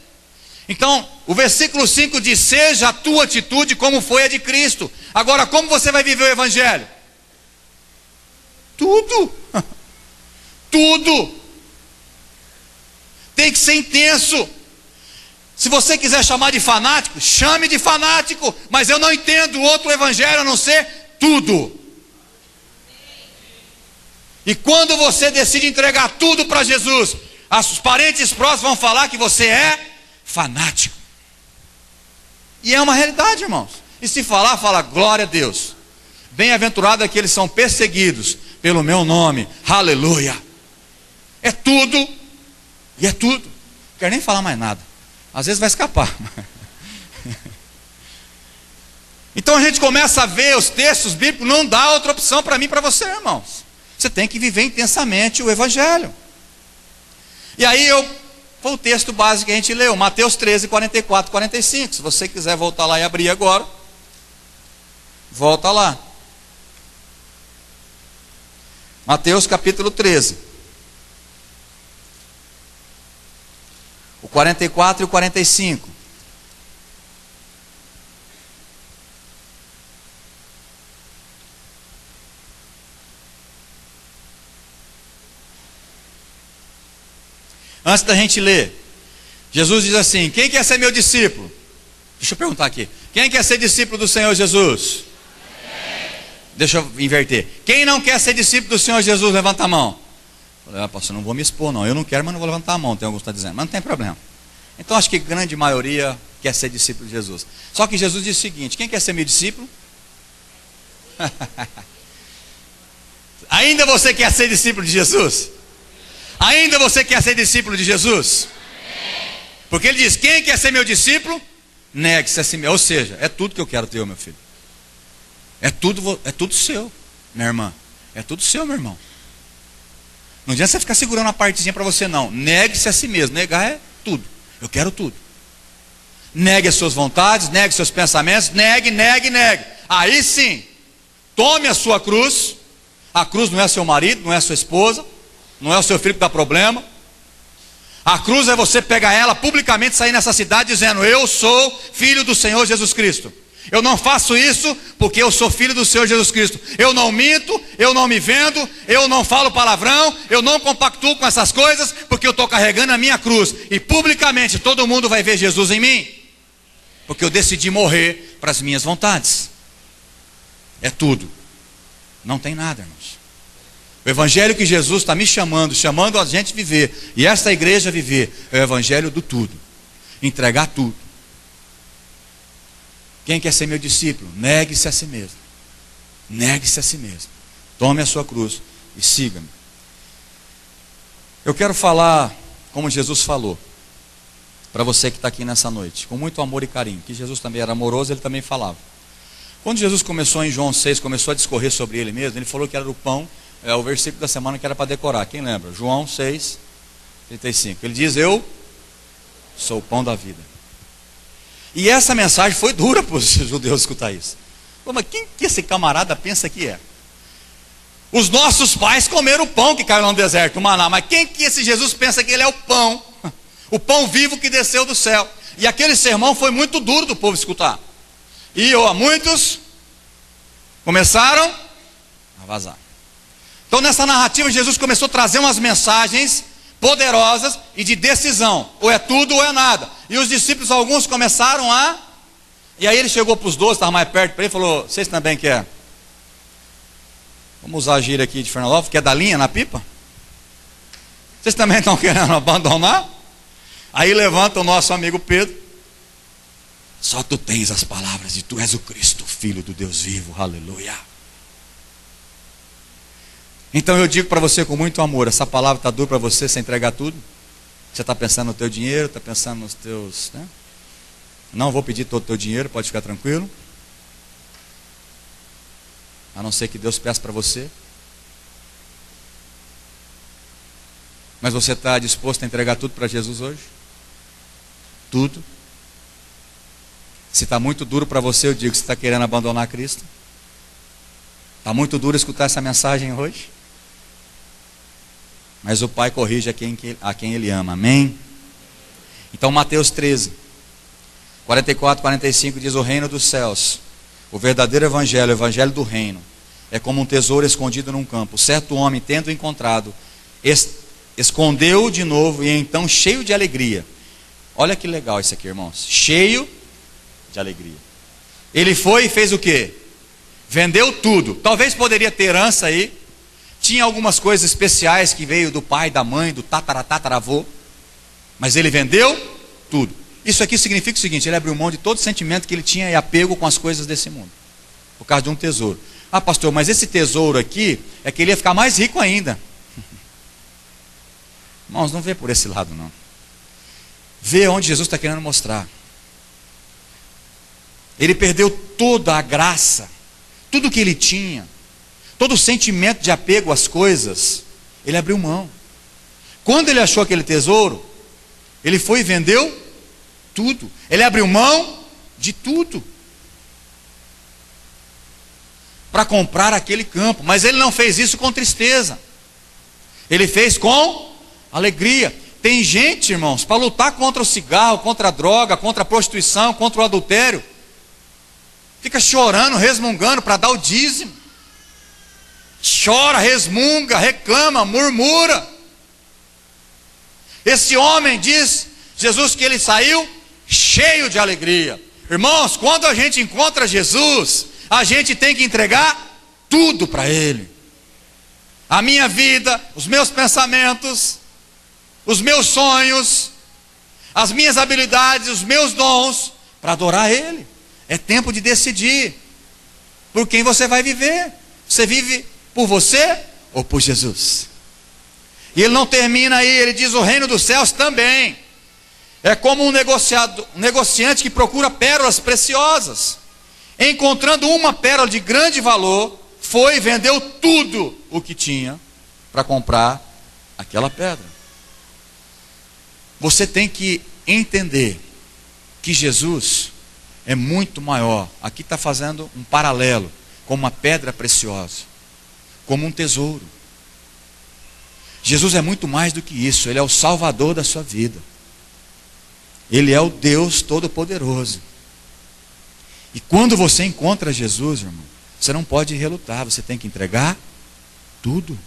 Speaker 1: Então, o versículo 5 diz: seja a tua atitude como foi a de Cristo. Agora, como você vai viver o evangelho? Tudo. Tudo. Tem que ser intenso. Se você quiser chamar de fanático, chame de fanático, mas eu não entendo outro evangelho a não ser tudo. E quando você decide entregar tudo para Jesus, os parentes próximos vão falar que você é fanático. E é uma realidade, irmãos. E se falar, fala: glória a Deus. Bem-aventurado aqueles que são perseguidos pelo meu nome. Aleluia. É tudo. E é tudo. Não quero nem falar mais nada. Às vezes vai escapar. Então a gente começa a ver os textos bíblicos, não dá outra opção para mim e para você, irmãos. Você tem que viver intensamente o evangelho. E aí foi o texto básico que a gente leu, Mateus 13, 44, 45. Se você quiser voltar lá e abrir agora, volta lá. Mateus capítulo 13. O 44 e o 45. Antes da gente ler, Jesus diz assim: quem quer ser meu discípulo? Deixa eu perguntar aqui. Quem quer ser discípulo do Senhor Jesus? Deixa eu inverter. Quem não quer ser discípulo do Senhor Jesus, levanta a mão. Eu falei, pastor, não vou me expor não. Eu não quero, mas não vou levantar a mão. Tem alguns que estão dizendo, mas não tem problema. Então acho que a grande maioria quer ser discípulo de Jesus. Só que Jesus diz o seguinte: quem quer ser meu discípulo? Ainda você quer ser discípulo de Jesus? Ainda você quer ser discípulo de Jesus? Porque ele diz: quem quer ser meu discípulo, negue-se a si mesmo. Ou seja, é tudo que eu quero ter, meu filho. É tudo seu, minha irmã. É tudo seu, meu irmão. Não adianta você ficar segurando uma partezinha para você, não. Negue-se a si mesmo. Negar é tudo. Eu quero tudo. Negue as suas vontades, negue seus pensamentos, negue. Aí sim, tome a sua cruz. A cruz não é seu marido, não é sua esposa, não é o seu filho que dá problema. A cruz é você pegar ela publicamente, sair nessa cidade dizendo: eu sou filho do Senhor Jesus Cristo. Eu não faço isso porque eu sou filho do Senhor Jesus Cristo. Eu não minto, eu não me vendo, eu não falo palavrão, eu não compactuo com essas coisas, porque eu estou carregando a minha cruz. E publicamente todo mundo vai ver Jesus em mim, porque eu decidi morrer para as minhas vontades. É tudo. Não tem nada, irmãos. O evangelho que Jesus está me chamando a gente viver, e esta igreja viver, é o evangelho do tudo. Entregar tudo. Quem quer ser meu discípulo? Negue-se a si mesmo. Negue-se a si mesmo. Tome a sua cruz e siga-me. Eu quero falar como Jesus falou, para você que está aqui nessa noite, com muito amor e carinho, que Jesus também era amoroso, ele também falava. Quando Jesus começou em João 6, começou a discorrer sobre ele mesmo, ele falou que era o pão, é o versículo da semana que era para decorar. Quem lembra? João 6, 35. Ele diz: eu sou o pão da vida. E essa mensagem foi dura para os judeus escutar isso. Mas quem que esse camarada pensa que é? Os nossos pais comeram o pão que caiu no deserto, o maná. Mas quem que esse Jesus pensa que ele é o pão? O pão vivo que desceu do céu. E aquele sermão foi muito duro do povo escutar. E muitos começaram a vazar. Então nessa narrativa Jesus começou a trazer umas mensagens poderosas e de decisão. Ou é tudo ou é nada. E os discípulos, alguns começaram a... E aí ele chegou para os 12, estava mais perto para ele e falou: vocês também querem? Vamos usar a gíria aqui de Fernandópolis, quer dar linha na pipa? Vocês também estão querendo abandonar? Aí levanta o nosso amigo Pedro: só tu tens as palavras e tu és o Cristo, Filho do Deus vivo, aleluia. Então eu digo para você com muito amor, essa palavra está dura para você entregar tudo? Você está pensando no teu dinheiro, está pensando nos teus... né? Não vou pedir todo o teu dinheiro, pode ficar tranquilo. A não ser que Deus peça para você. Mas você está disposto a entregar tudo para Jesus hoje? Tudo? Se está muito duro para você, eu digo que você está querendo abandonar Cristo. Está muito duro escutar essa mensagem hoje? Mas o Pai corrige a quem Ele ama, amém? Então Mateus 13, 44, 45 diz: o reino dos céus, o verdadeiro evangelho, o evangelho do reino, é como um tesouro escondido num campo. Certo homem, tendo encontrado, escondeu de novo, e então cheio de alegria. Olha que legal isso aqui, irmãos. Cheio de alegria. Ele foi e fez o quê? Vendeu tudo. Talvez poderia ter herança aí. Tinha algumas coisas especiais que veio do pai, da mãe, do tataravô. Mas ele vendeu tudo. Isso aqui significa o seguinte: ele abriu mão de todo sentimento que ele tinha e apego com as coisas desse mundo, por causa de um tesouro. Ah, pastor, mas esse tesouro aqui é que ele ia ficar mais rico ainda. Irmãos, não vê por esse lado não. Vê onde Jesus está querendo mostrar. Ele perdeu toda a graça, tudo que ele tinha, todo o sentimento de apego às coisas, ele abriu mão. Quando ele achou aquele tesouro, ele foi e vendeu tudo. Ele abriu mão de tudo. para comprar aquele campo. Mas ele não fez isso com tristeza. Ele fez com alegria. Tem gente, irmãos, para lutar contra o cigarro, contra a droga, contra a prostituição, contra o adultério, fica chorando, resmungando para dar o dízimo. Chora, resmunga, reclama, murmura. Esse homem diz, Jesus, que ele saiu cheio de alegria. Irmãos, quando a gente encontra Jesus, a gente tem que entregar tudo para Ele. A minha vida, os meus pensamentos, os meus sonhos, as minhas habilidades, os meus dons, para adorar Ele. É tempo de decidir por quem você vai viver. Você vive por você ou por Jesus? E ele não termina aí, ele diz: o reino dos céus também é como um negociante que procura pérolas preciosas. Encontrando uma pérola de grande valor, foi e vendeu tudo o que tinha para comprar aquela pedra. Você tem que entender que Jesus é muito maior. Aqui está fazendo um paralelo com uma pedra preciosa, como um tesouro. Jesus é muito mais do que isso. Ele é o Salvador da sua vida. Ele é o Deus Todo-Poderoso. E quando você encontra Jesus, irmão, você não pode relutar, você tem que entregar tudo.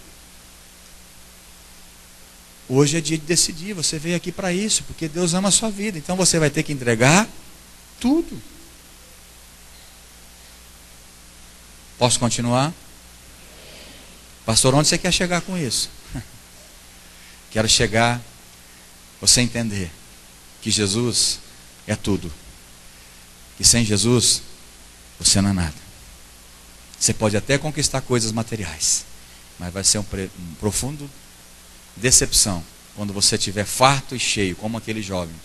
Speaker 1: Hoje é dia de decidir, você veio aqui para isso, porque Deus ama a sua vida, então você vai ter que entregar tudo. Posso continuar? Pastor, onde você quer chegar com isso? Quero chegar, você entender que Jesus é tudo. E sem Jesus, você não é nada. Você pode até conquistar coisas materiais, mas vai ser um profundo decepção quando você estiver farto e cheio, como aquele jovem,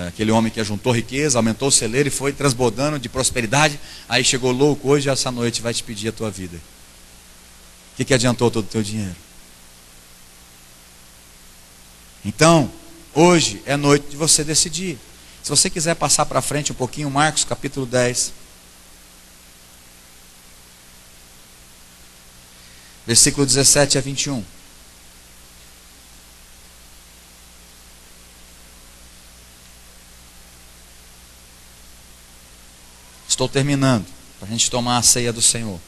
Speaker 1: aquele homem que ajuntou riqueza, aumentou o celeiro e foi transbordando de prosperidade. Aí chegou louco, hoje essa noite vai te pedir a tua vida. O que adiantou todo o teu dinheiro? Então, hoje é noite de você decidir. Se você quiser passar para frente um pouquinho, Marcos capítulo 10, versículo 17 a 21. Estou terminando, para a gente tomar a ceia do Senhor.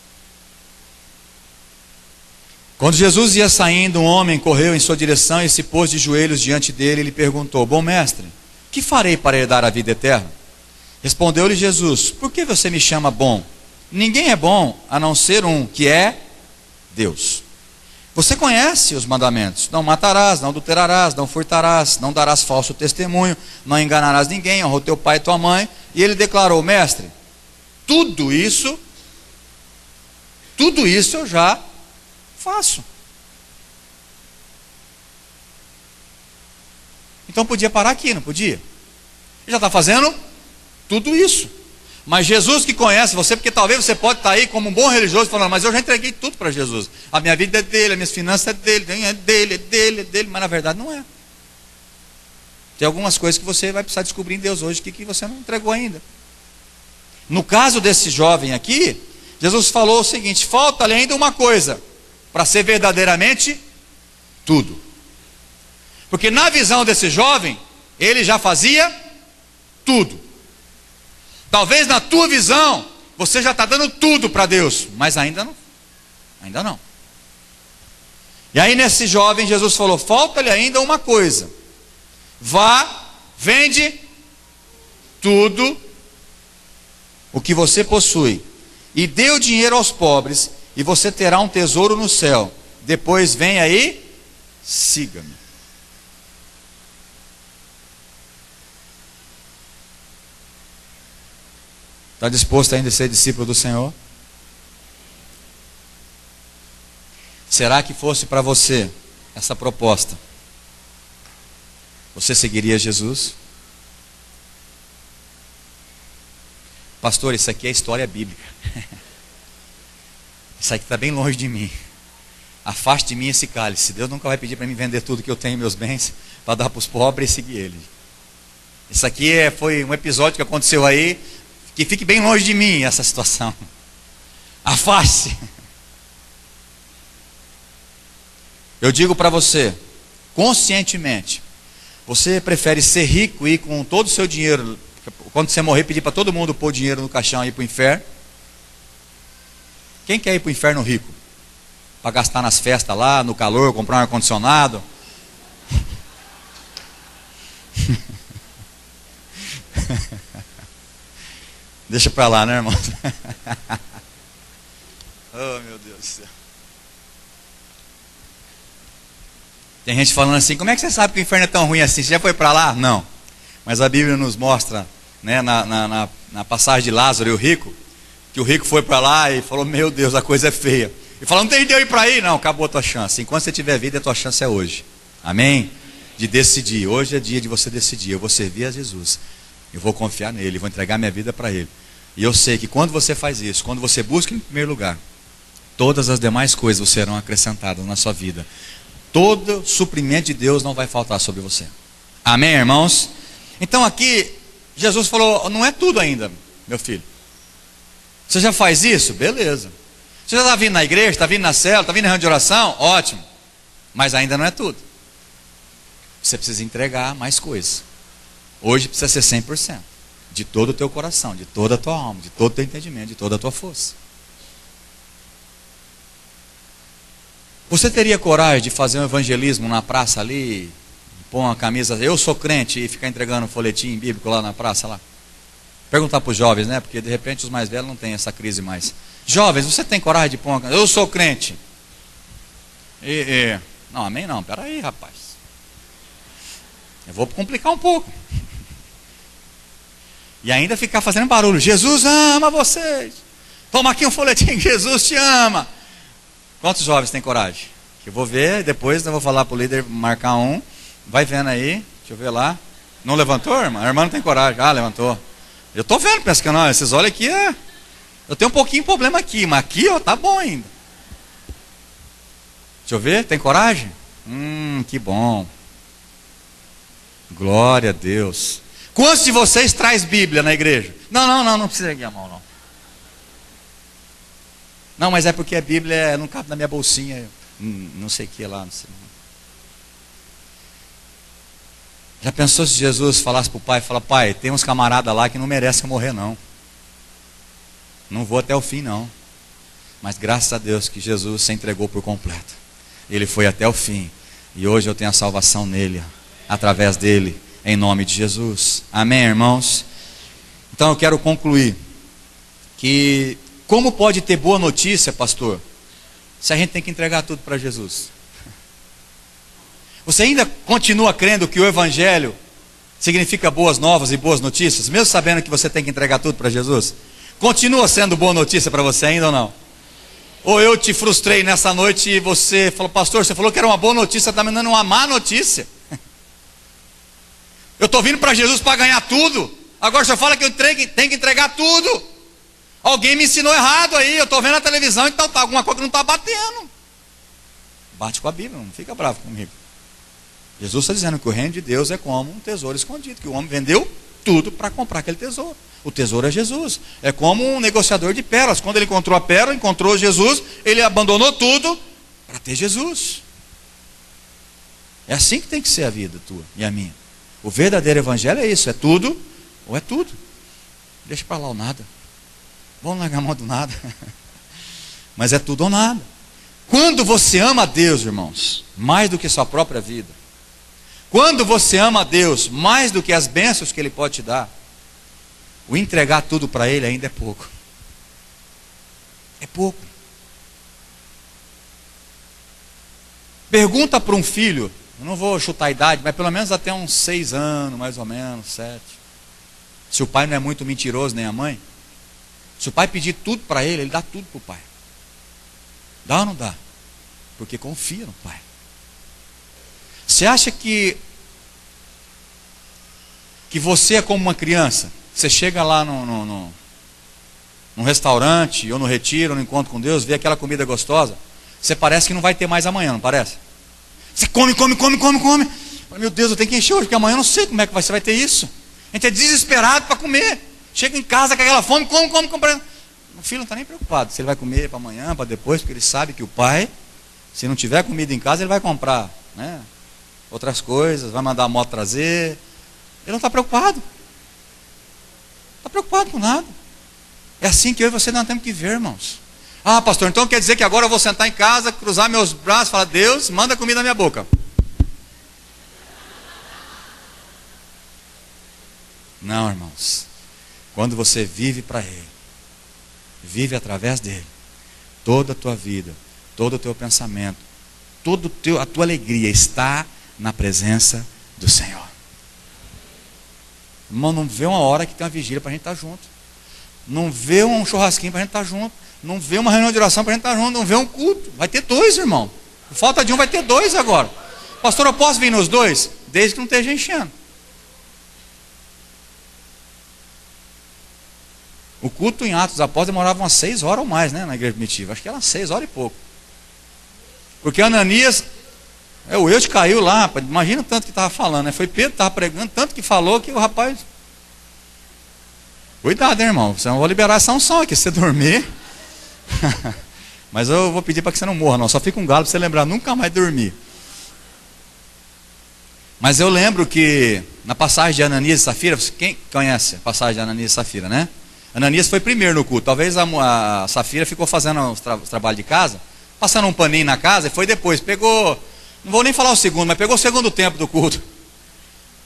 Speaker 1: Quando Jesus ia saindo, um homem correu em sua direção e se pôs de joelhos diante dele e lhe perguntou: bom mestre, que farei para herdar a vida eterna? Respondeu-lhe Jesus: por que você me chama bom? Ninguém é bom a não ser um, que é Deus. Você conhece os mandamentos: não matarás, não adulterarás, não furtarás, não darás falso testemunho, não enganarás ninguém, honra o teu pai e tua mãe. E ele declarou: mestre, tudo isso eu já faço. Então podia parar aqui, não podia? Ele já está fazendo tudo isso. Mas Jesus que conhece você, porque talvez você pode estar aí como um bom religioso falando: mas eu já entreguei tudo para Jesus. A minha vida é dele, as minhas finanças é dele, é dele. Mas na verdade não é. Tem algumas coisas que você vai precisar descobrir em Deus hoje que você não entregou ainda. No caso desse jovem aqui, Jesus falou o seguinte: falta-lhe ainda uma coisa para ser verdadeiramente tudo. Porque na visão desse jovem, ele já fazia tudo. Talvez na tua visão, você já está dando tudo para Deus, mas ainda não. Ainda não. E aí nesse jovem, Jesus falou: falta-lhe ainda uma coisa. Vá, vende tudo o que você possui e dê o dinheiro aos pobres, e você terá um tesouro no céu. Depois vem aí, siga-me. Está disposto ainda a ser discípulo do Senhor? Será que fosse para você essa proposta, você seguiria Jesus? Pastor, isso aqui é história bíblica. Isso aqui está bem longe de mim. Afaste de mim esse cálice. Deus nunca vai pedir para mim vender tudo que eu tenho, meus bens, para dar para os pobres e seguir Ele. Isso aqui foi um episódio que aconteceu aí, que fique bem longe de mim essa situação. Afaste. Eu digo para você, conscientemente, você prefere ser rico e ir com todo o seu dinheiro, quando você morrer, pedir para todo mundo pôr dinheiro no caixão e ir para o inferno? Quem quer ir para o inferno rico? Para gastar nas festas lá, no calor, comprar um ar-condicionado? Deixa para lá, né, irmão? Oh, meu Deus do céu. Tem gente falando assim, como é que você sabe que o inferno é tão ruim assim? Você já foi para lá? Não. Mas a Bíblia nos mostra, né, na passagem de Lázaro e o rico, que o rico foi para lá e falou, meu Deus, a coisa é feia. E falou, não tem de eu ir para aí? Não, acabou a tua chance. Enquanto você tiver vida, a tua chance é hoje. Amém? De decidir. Hoje é dia de você decidir. Eu vou servir a Jesus. Eu vou confiar nele, vou entregar minha vida para ele. E eu sei que quando você faz isso, quando você busca em primeiro lugar, todas as demais coisas serão acrescentadas na sua vida. Todo suprimento de Deus não vai faltar sobre você. Amém, irmãos? Então aqui, Jesus falou, não é tudo ainda, meu filho. Você já faz isso? Beleza. Você já está vindo na igreja, está vindo na célula, está vindo na reunião de oração? Ótimo. Mas ainda não é tudo. Você precisa entregar mais coisas. Hoje precisa ser 100%. De todo o teu coração, de toda a tua alma, de todo o teu entendimento, de toda a tua força. Você teria coragem de fazer um evangelismo na praça ali, pôr uma camisa, eu sou crente, e ficar entregando um folhetim bíblico lá na praça lá? Perguntar para os jovens, né? Porque de repente os mais velhos não têm essa crise mais. Jovens, você tem coragem de pôr uma camisa? Eu sou crente. Não, amém não, peraí, rapaz. Eu vou complicar um pouco. E ainda ficar fazendo barulho. Jesus ama vocês. Toma aqui um folhetim, Jesus te ama. Quantos jovens têm coragem? Que eu vou ver, depois eu vou falar para o líder marcar um. Vai vendo aí, deixa eu ver lá. Não levantou, irmã? A irmã não tem coragem. Ah, levantou. Eu estou vendo, pensa que não. Esses olhos aqui, eu tenho um pouquinho de problema aqui, mas aqui, ó, tá bom ainda. Deixa eu ver, tem coragem? Que bom. Glória a Deus. Quantos de vocês traz Bíblia na igreja? Não precisa erguer a mão, não. Não, mas é porque a Bíblia não cabe na minha bolsinha, não sei o que lá, não sei. Já pensou se Jesus falasse para o pai, pai, tem uns camaradas lá que não merecem morrer não. Não vou até o fim não. Mas graças a Deus que Jesus se entregou por completo. Ele foi até o fim. E hoje eu tenho a salvação nele, através dele, em nome de Jesus. Amém, irmãos? Então eu quero concluir que como pode ter boa notícia, pastor, se a gente tem que entregar tudo para Jesus? Você ainda continua crendo que o Evangelho significa boas novas e boas notícias, mesmo sabendo que você tem que entregar tudo para Jesus? Continua sendo boa notícia para você ainda ou não? Ou eu te frustrei nessa noite e você falou, pastor, você falou que era uma boa notícia, está me dando uma má notícia. Eu estou vindo para Jesus para ganhar tudo, agora o senhor fala que eu tenho que entregar tudo. Alguém me ensinou errado aí, eu estou vendo a televisão, então tá alguma coisa que não está batendo. Bate com a Bíblia, não fica bravo comigo. Jesus está dizendo que o reino de Deus é como um tesouro escondido, que o homem vendeu tudo para comprar aquele tesouro. O tesouro é Jesus. É como um negociador de pérolas. Quando ele encontrou a pérola, encontrou Jesus, ele abandonou tudo para ter Jesus. É assim que tem que ser a vida tua e a minha. O verdadeiro evangelho é isso, é tudo ou é tudo. Deixa para lá o nada. Vamos largar a mão do nada. Mas é tudo ou nada. Quando você ama a Deus, irmãos, mais do que sua própria vida, quando você ama a Deus mais do que as bênçãos que Ele pode te dar, o entregar tudo para Ele ainda é pouco. É pouco. Pergunta para um filho, eu não vou chutar a idade, mas pelo menos até uns 6 anos, mais ou menos, 7. Se o pai não é muito mentiroso, nem a mãe, se o pai pedir tudo para ele dá tudo para o pai. Dá ou não dá? Porque confia no pai. Você acha que você é como uma criança? Você chega lá num restaurante, ou no retiro, ou no encontro com Deus, vê aquela comida gostosa, você parece que não vai ter mais amanhã, não parece? Você come. Meu Deus, eu tenho que encher hoje, porque amanhã eu não sei como é que você vai ter isso. A gente é desesperado para comer. Chega em casa com aquela fome, come. O filho não está nem preocupado se ele vai comer para amanhã, para depois, porque ele sabe que o pai, se não tiver comida em casa, ele vai comprar, né, outras coisas, vai mandar a moto trazer. Ele não está preocupado. Não está preocupado com nada. É assim que eu e você não temos que ver, irmãos. Ah, pastor, então quer dizer que agora eu vou sentar em casa, cruzar meus braços e falar: Deus, manda comida na minha boca. Não, irmãos. Quando você vive para Ele, vive através dEle, toda a tua vida, todo o teu pensamento, a tua alegria está na presença do Senhor. Irmão, não vê uma hora que tem uma vigília para a gente estar junto. Não vê um churrasquinho para a gente estar junto. Não vê uma reunião de oração para a gente estar junto. Não vê um culto. Vai ter dois, irmão. Por falta de um, vai ter dois agora. Pastor, eu posso vir nos dois? Desde que não esteja enchendo. O culto em Atos dos Apóstolos demorava umas 6 horas ou mais, né, na igreja primitiva. Acho que era 6 horas e pouco. Porque Ananias, o Eude caiu lá, imagina o tanto que estava falando, né? Foi Pedro que estava pregando, tanto que falou que o rapaz... Cuidado, hein, irmão, você não vai liberar essa unção aqui, se você dormir. Mas eu vou pedir para que você não morra, não. Só fica um galo para você lembrar, nunca mais dormir. Mas eu lembro que na passagem de Ananias e Safira, quem conhece a passagem de Ananias e Safira, né? Ananias foi primeiro no culto. Talvez a Safira ficou fazendo os trabalhos de casa, passando um paninho na casa, e foi depois. Pegou, não vou nem falar o segundo, mas pegou o segundo tempo do culto.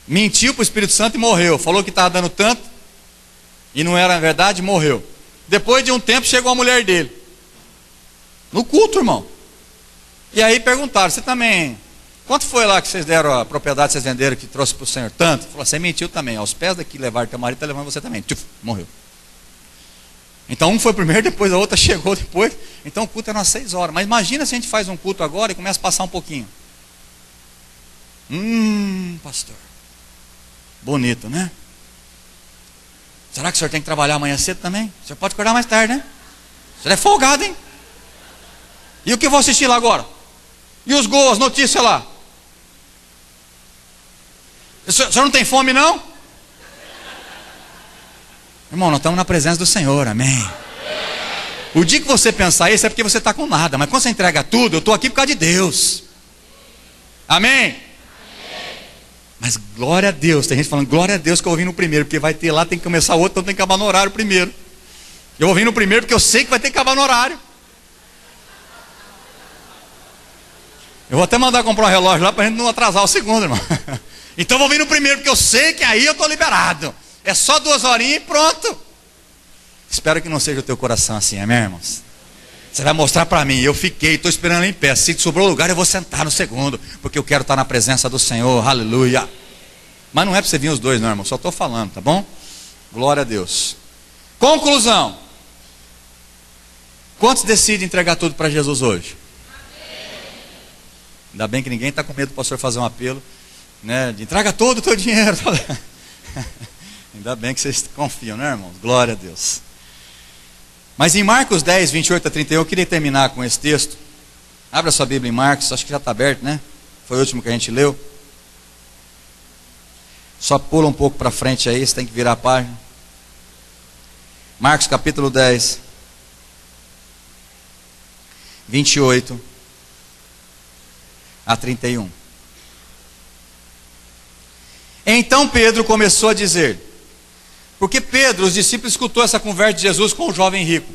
Speaker 1: Mentiu para o Espírito Santo e morreu. Falou que estava dando tanto, e não era verdade, morreu. Depois de um tempo chegou a mulher dele. No culto, irmão. E aí perguntaram: você também, quanto foi lá que vocês deram a propriedade que vocês venderam, que trouxe para o Senhor? Tanto. Falou: você mentiu também. Aos pés daqui levaram teu marido, está levando você também. Tchuf, morreu. Então um foi primeiro, depois a outra chegou depois. Então o culto era umas 6 horas. Mas imagina se a gente faz um culto agora e começa a passar um pouquinho. Pastor, bonito, né? Será que o senhor tem que trabalhar amanhã cedo também? O senhor pode acordar mais tarde, né? O senhor é folgado, hein? E o que eu vou assistir lá agora? E os gols, as notícias lá? O senhor não tem fome, não? Irmão, nós estamos na presença do Senhor, amém? O dia que você pensar isso é porque você está com nada. Mas quando você entrega tudo, eu estou aqui por causa de Deus. Amém? Mas glória a Deus. Tem gente falando: glória a Deus que eu vou vir no primeiro, porque vai ter lá, tem que começar outro, então tem que acabar no horário primeiro. Eu vou vir no primeiro porque eu sei que vai ter que acabar no horário. Eu vou até mandar comprar um relógio lá para a gente não atrasar o segundo, irmão. Então eu vou vir no primeiro porque eu sei que aí eu estou liberado. É só 2 horinhas e pronto. Espero que não seja o teu coração assim, amém, irmãos? Você vai mostrar para mim: eu fiquei, estou esperando em pé. Se sobrou lugar, eu vou sentar no segundo, porque eu quero estar na presença do Senhor, aleluia. Mas não é para você vir os dois, não, irmão. Só estou falando, tá bom? Glória a Deus. Conclusão: quantos decidem entregar tudo para Jesus hoje? Ainda bem que ninguém está com medo do pastor fazer um apelo, né, de entrega todo o teu dinheiro. Ainda bem que vocês confiam, né, irmãos? Glória a Deus. Mas em Marcos 10, 28 a 31, eu queria terminar com esse texto. Abra sua Bíblia em Marcos, acho que já está aberto, né? Foi o último que a gente leu. Só pula um pouco para frente aí, você tem que virar a página. Marcos capítulo 10, 28 a 31. Então Pedro começou a dizer, porque Pedro, os discípulos, escutou essa conversa de Jesus com o jovem rico.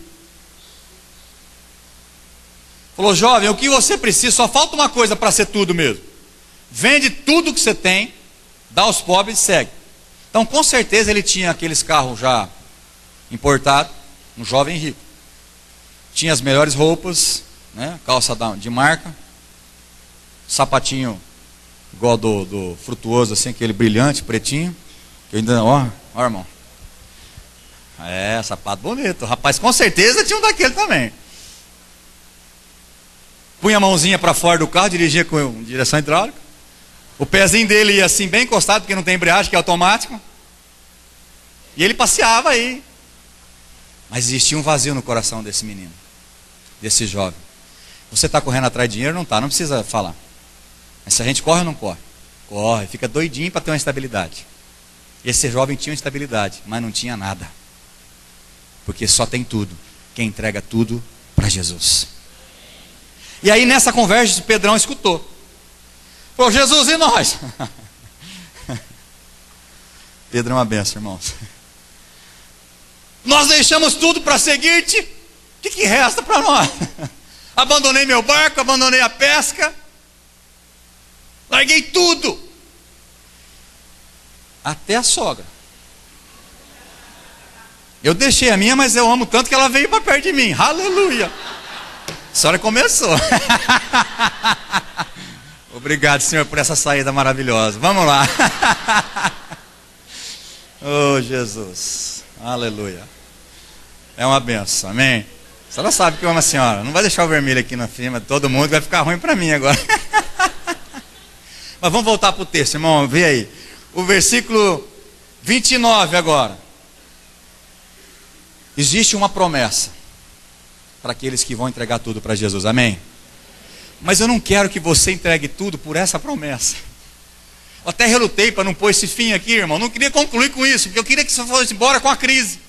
Speaker 1: Falou: jovem, o que você precisa, só falta uma coisa para ser tudo mesmo. Vende tudo que você tem, dá aos pobres e segue. Então com certeza ele tinha aqueles carros já importados, um jovem rico. Tinha as melhores roupas, né? Calça de marca, sapatinho igual do Frutuoso, assim, aquele brilhante, pretinho. Que ainda, ó, irmão. Sapato bonito. O rapaz com certeza tinha um daquele também. Punha a mãozinha para fora do carro, dirigia com direção hidráulica. O pezinho dele ia assim, bem encostado, porque não tem embreagem, que é automático. E ele passeava aí. Mas existia um vazio no coração desse menino, desse jovem. Você está correndo atrás de dinheiro? Não está, não precisa falar. Mas se a gente corre ou não corre? Corre, fica doidinho para ter uma estabilidade. Esse jovem tinha uma estabilidade, mas não tinha nada. Porque só tem tudo. quem entrega tudo para Jesus. E aí nessa conversa, Pedrão escutou. Falou: Jesus, e nós? Pedro é uma benção, irmãos. Nós deixamos tudo para seguir-te. O que resta para nós? Abandonei meu barco, abandonei a pesca, larguei tudo, até a sogra. Eu deixei a minha, mas eu amo tanto que ela veio para perto de mim. Aleluia! A senhora começou. Obrigado, Senhor, por essa saída maravilhosa. Vamos lá. Oh, Jesus. Aleluia. É uma benção, amém? A senhora sabe que eu amo a senhora. Não vai deixar o vermelho aqui na firma de todo mundo, vai ficar ruim para mim agora. Mas vamos voltar para o texto, irmão. Vê aí. O versículo 29 agora. Existe uma promessa para aqueles que vão entregar tudo para Jesus, amém? Mas eu não quero que você entregue tudo por essa promessa. Eu até relutei para não pôr esse fim aqui, irmão. Não queria concluir com isso, porque eu queria que você fosse embora com a crise.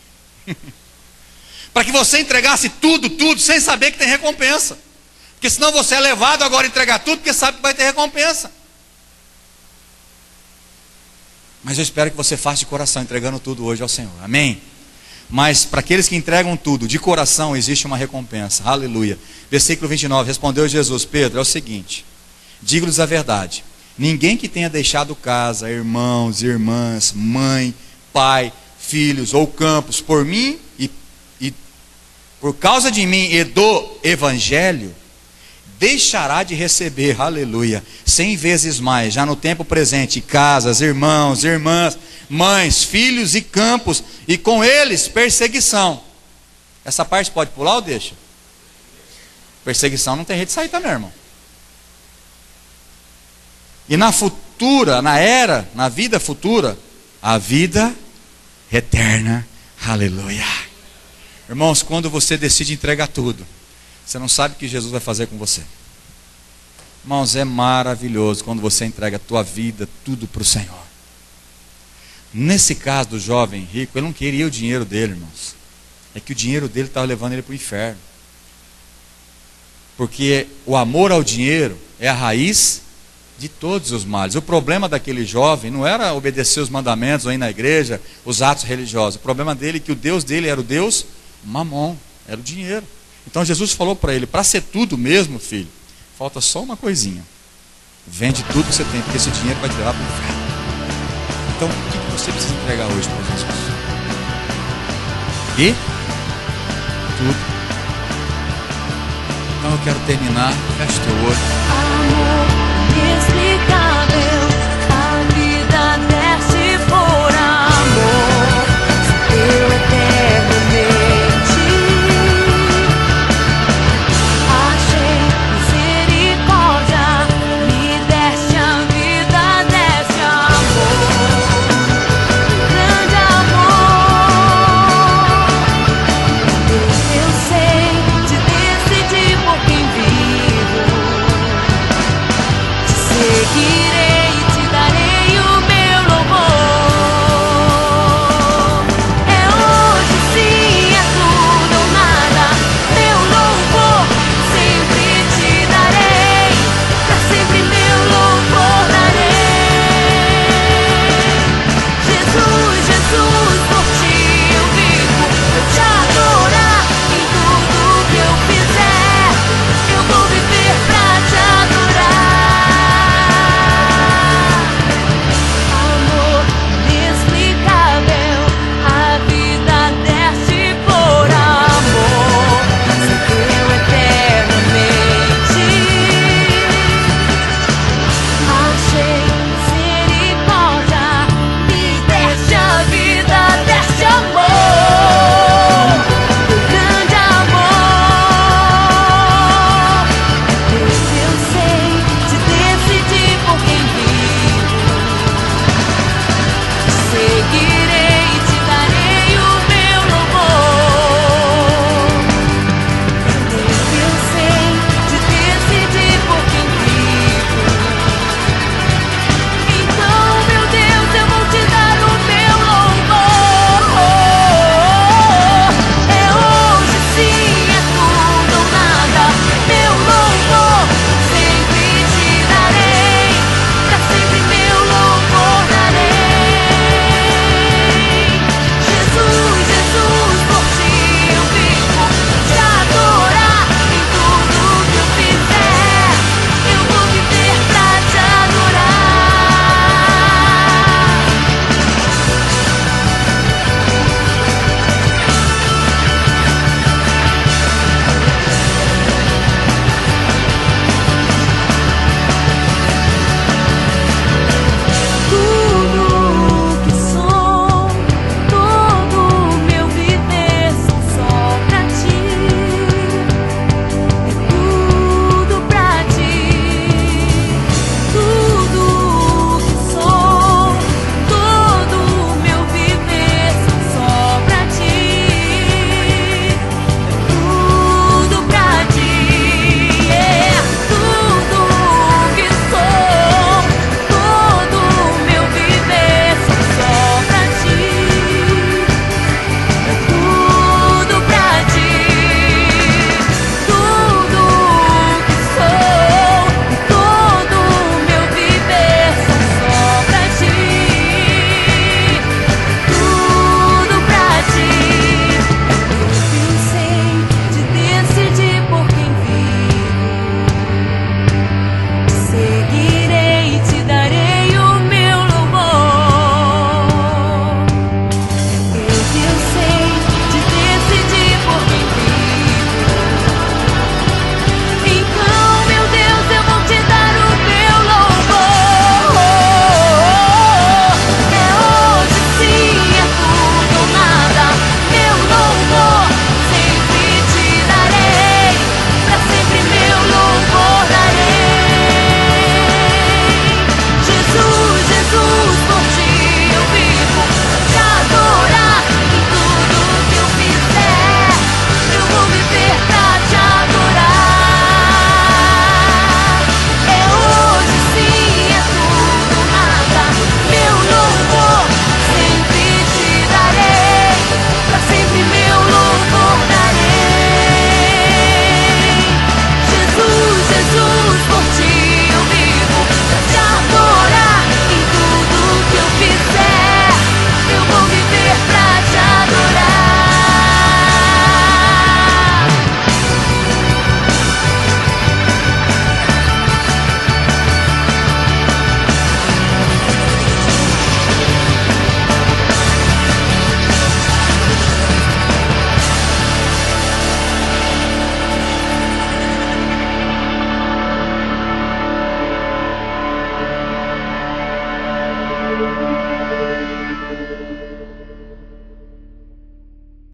Speaker 1: Para que você entregasse tudo, sem saber que tem recompensa. Porque senão você é levado agora a entregar tudo, porque sabe que vai ter recompensa. Mas eu espero que você faça de coração, entregando tudo hoje ao Senhor, amém? Mas para aqueles que entregam tudo de coração, existe uma recompensa, aleluia. Versículo 29, respondeu Jesus: Pedro, é o seguinte, digo-lhes a verdade, ninguém que tenha deixado casa, irmãos, irmãs, mãe, pai, filhos ou campos, por mim e por causa de mim e do evangelho, deixará de receber, aleluia, 100 vezes mais, já no tempo presente, casas, irmãos, irmãs, mães, filhos e campos, e com eles perseguição. Essa parte pode pular ou deixa? Perseguição não tem jeito de sair também, irmão. E na vida futura, a vida eterna, aleluia. Irmãos, quando você decide entregar tudo, você não sabe o que Jesus vai fazer com você. Irmãos, é maravilhoso quando você entrega a tua vida, tudo para o Senhor. Nesse caso do jovem rico, ele não queria o dinheiro dele, irmãos. É que o dinheiro dele estava levando ele para o inferno. Porque o amor ao dinheiro é a raiz de todos os males. O problema daquele jovem não era obedecer os mandamentos ou ir na igreja, os atos religiosos. O problema dele é que o Deus dele era o Deus Mamon, era o dinheiro. Então Jesus falou para ele: para ser tudo mesmo, filho, falta só uma coisinha. Vende tudo que você tem, porque esse dinheiro vai te levar para o inferno. Então, o que você precisa entregar hoje para Jesus? E tudo. Então eu quero terminar. Feche teu olho.
Speaker 2: Amor inexplicável.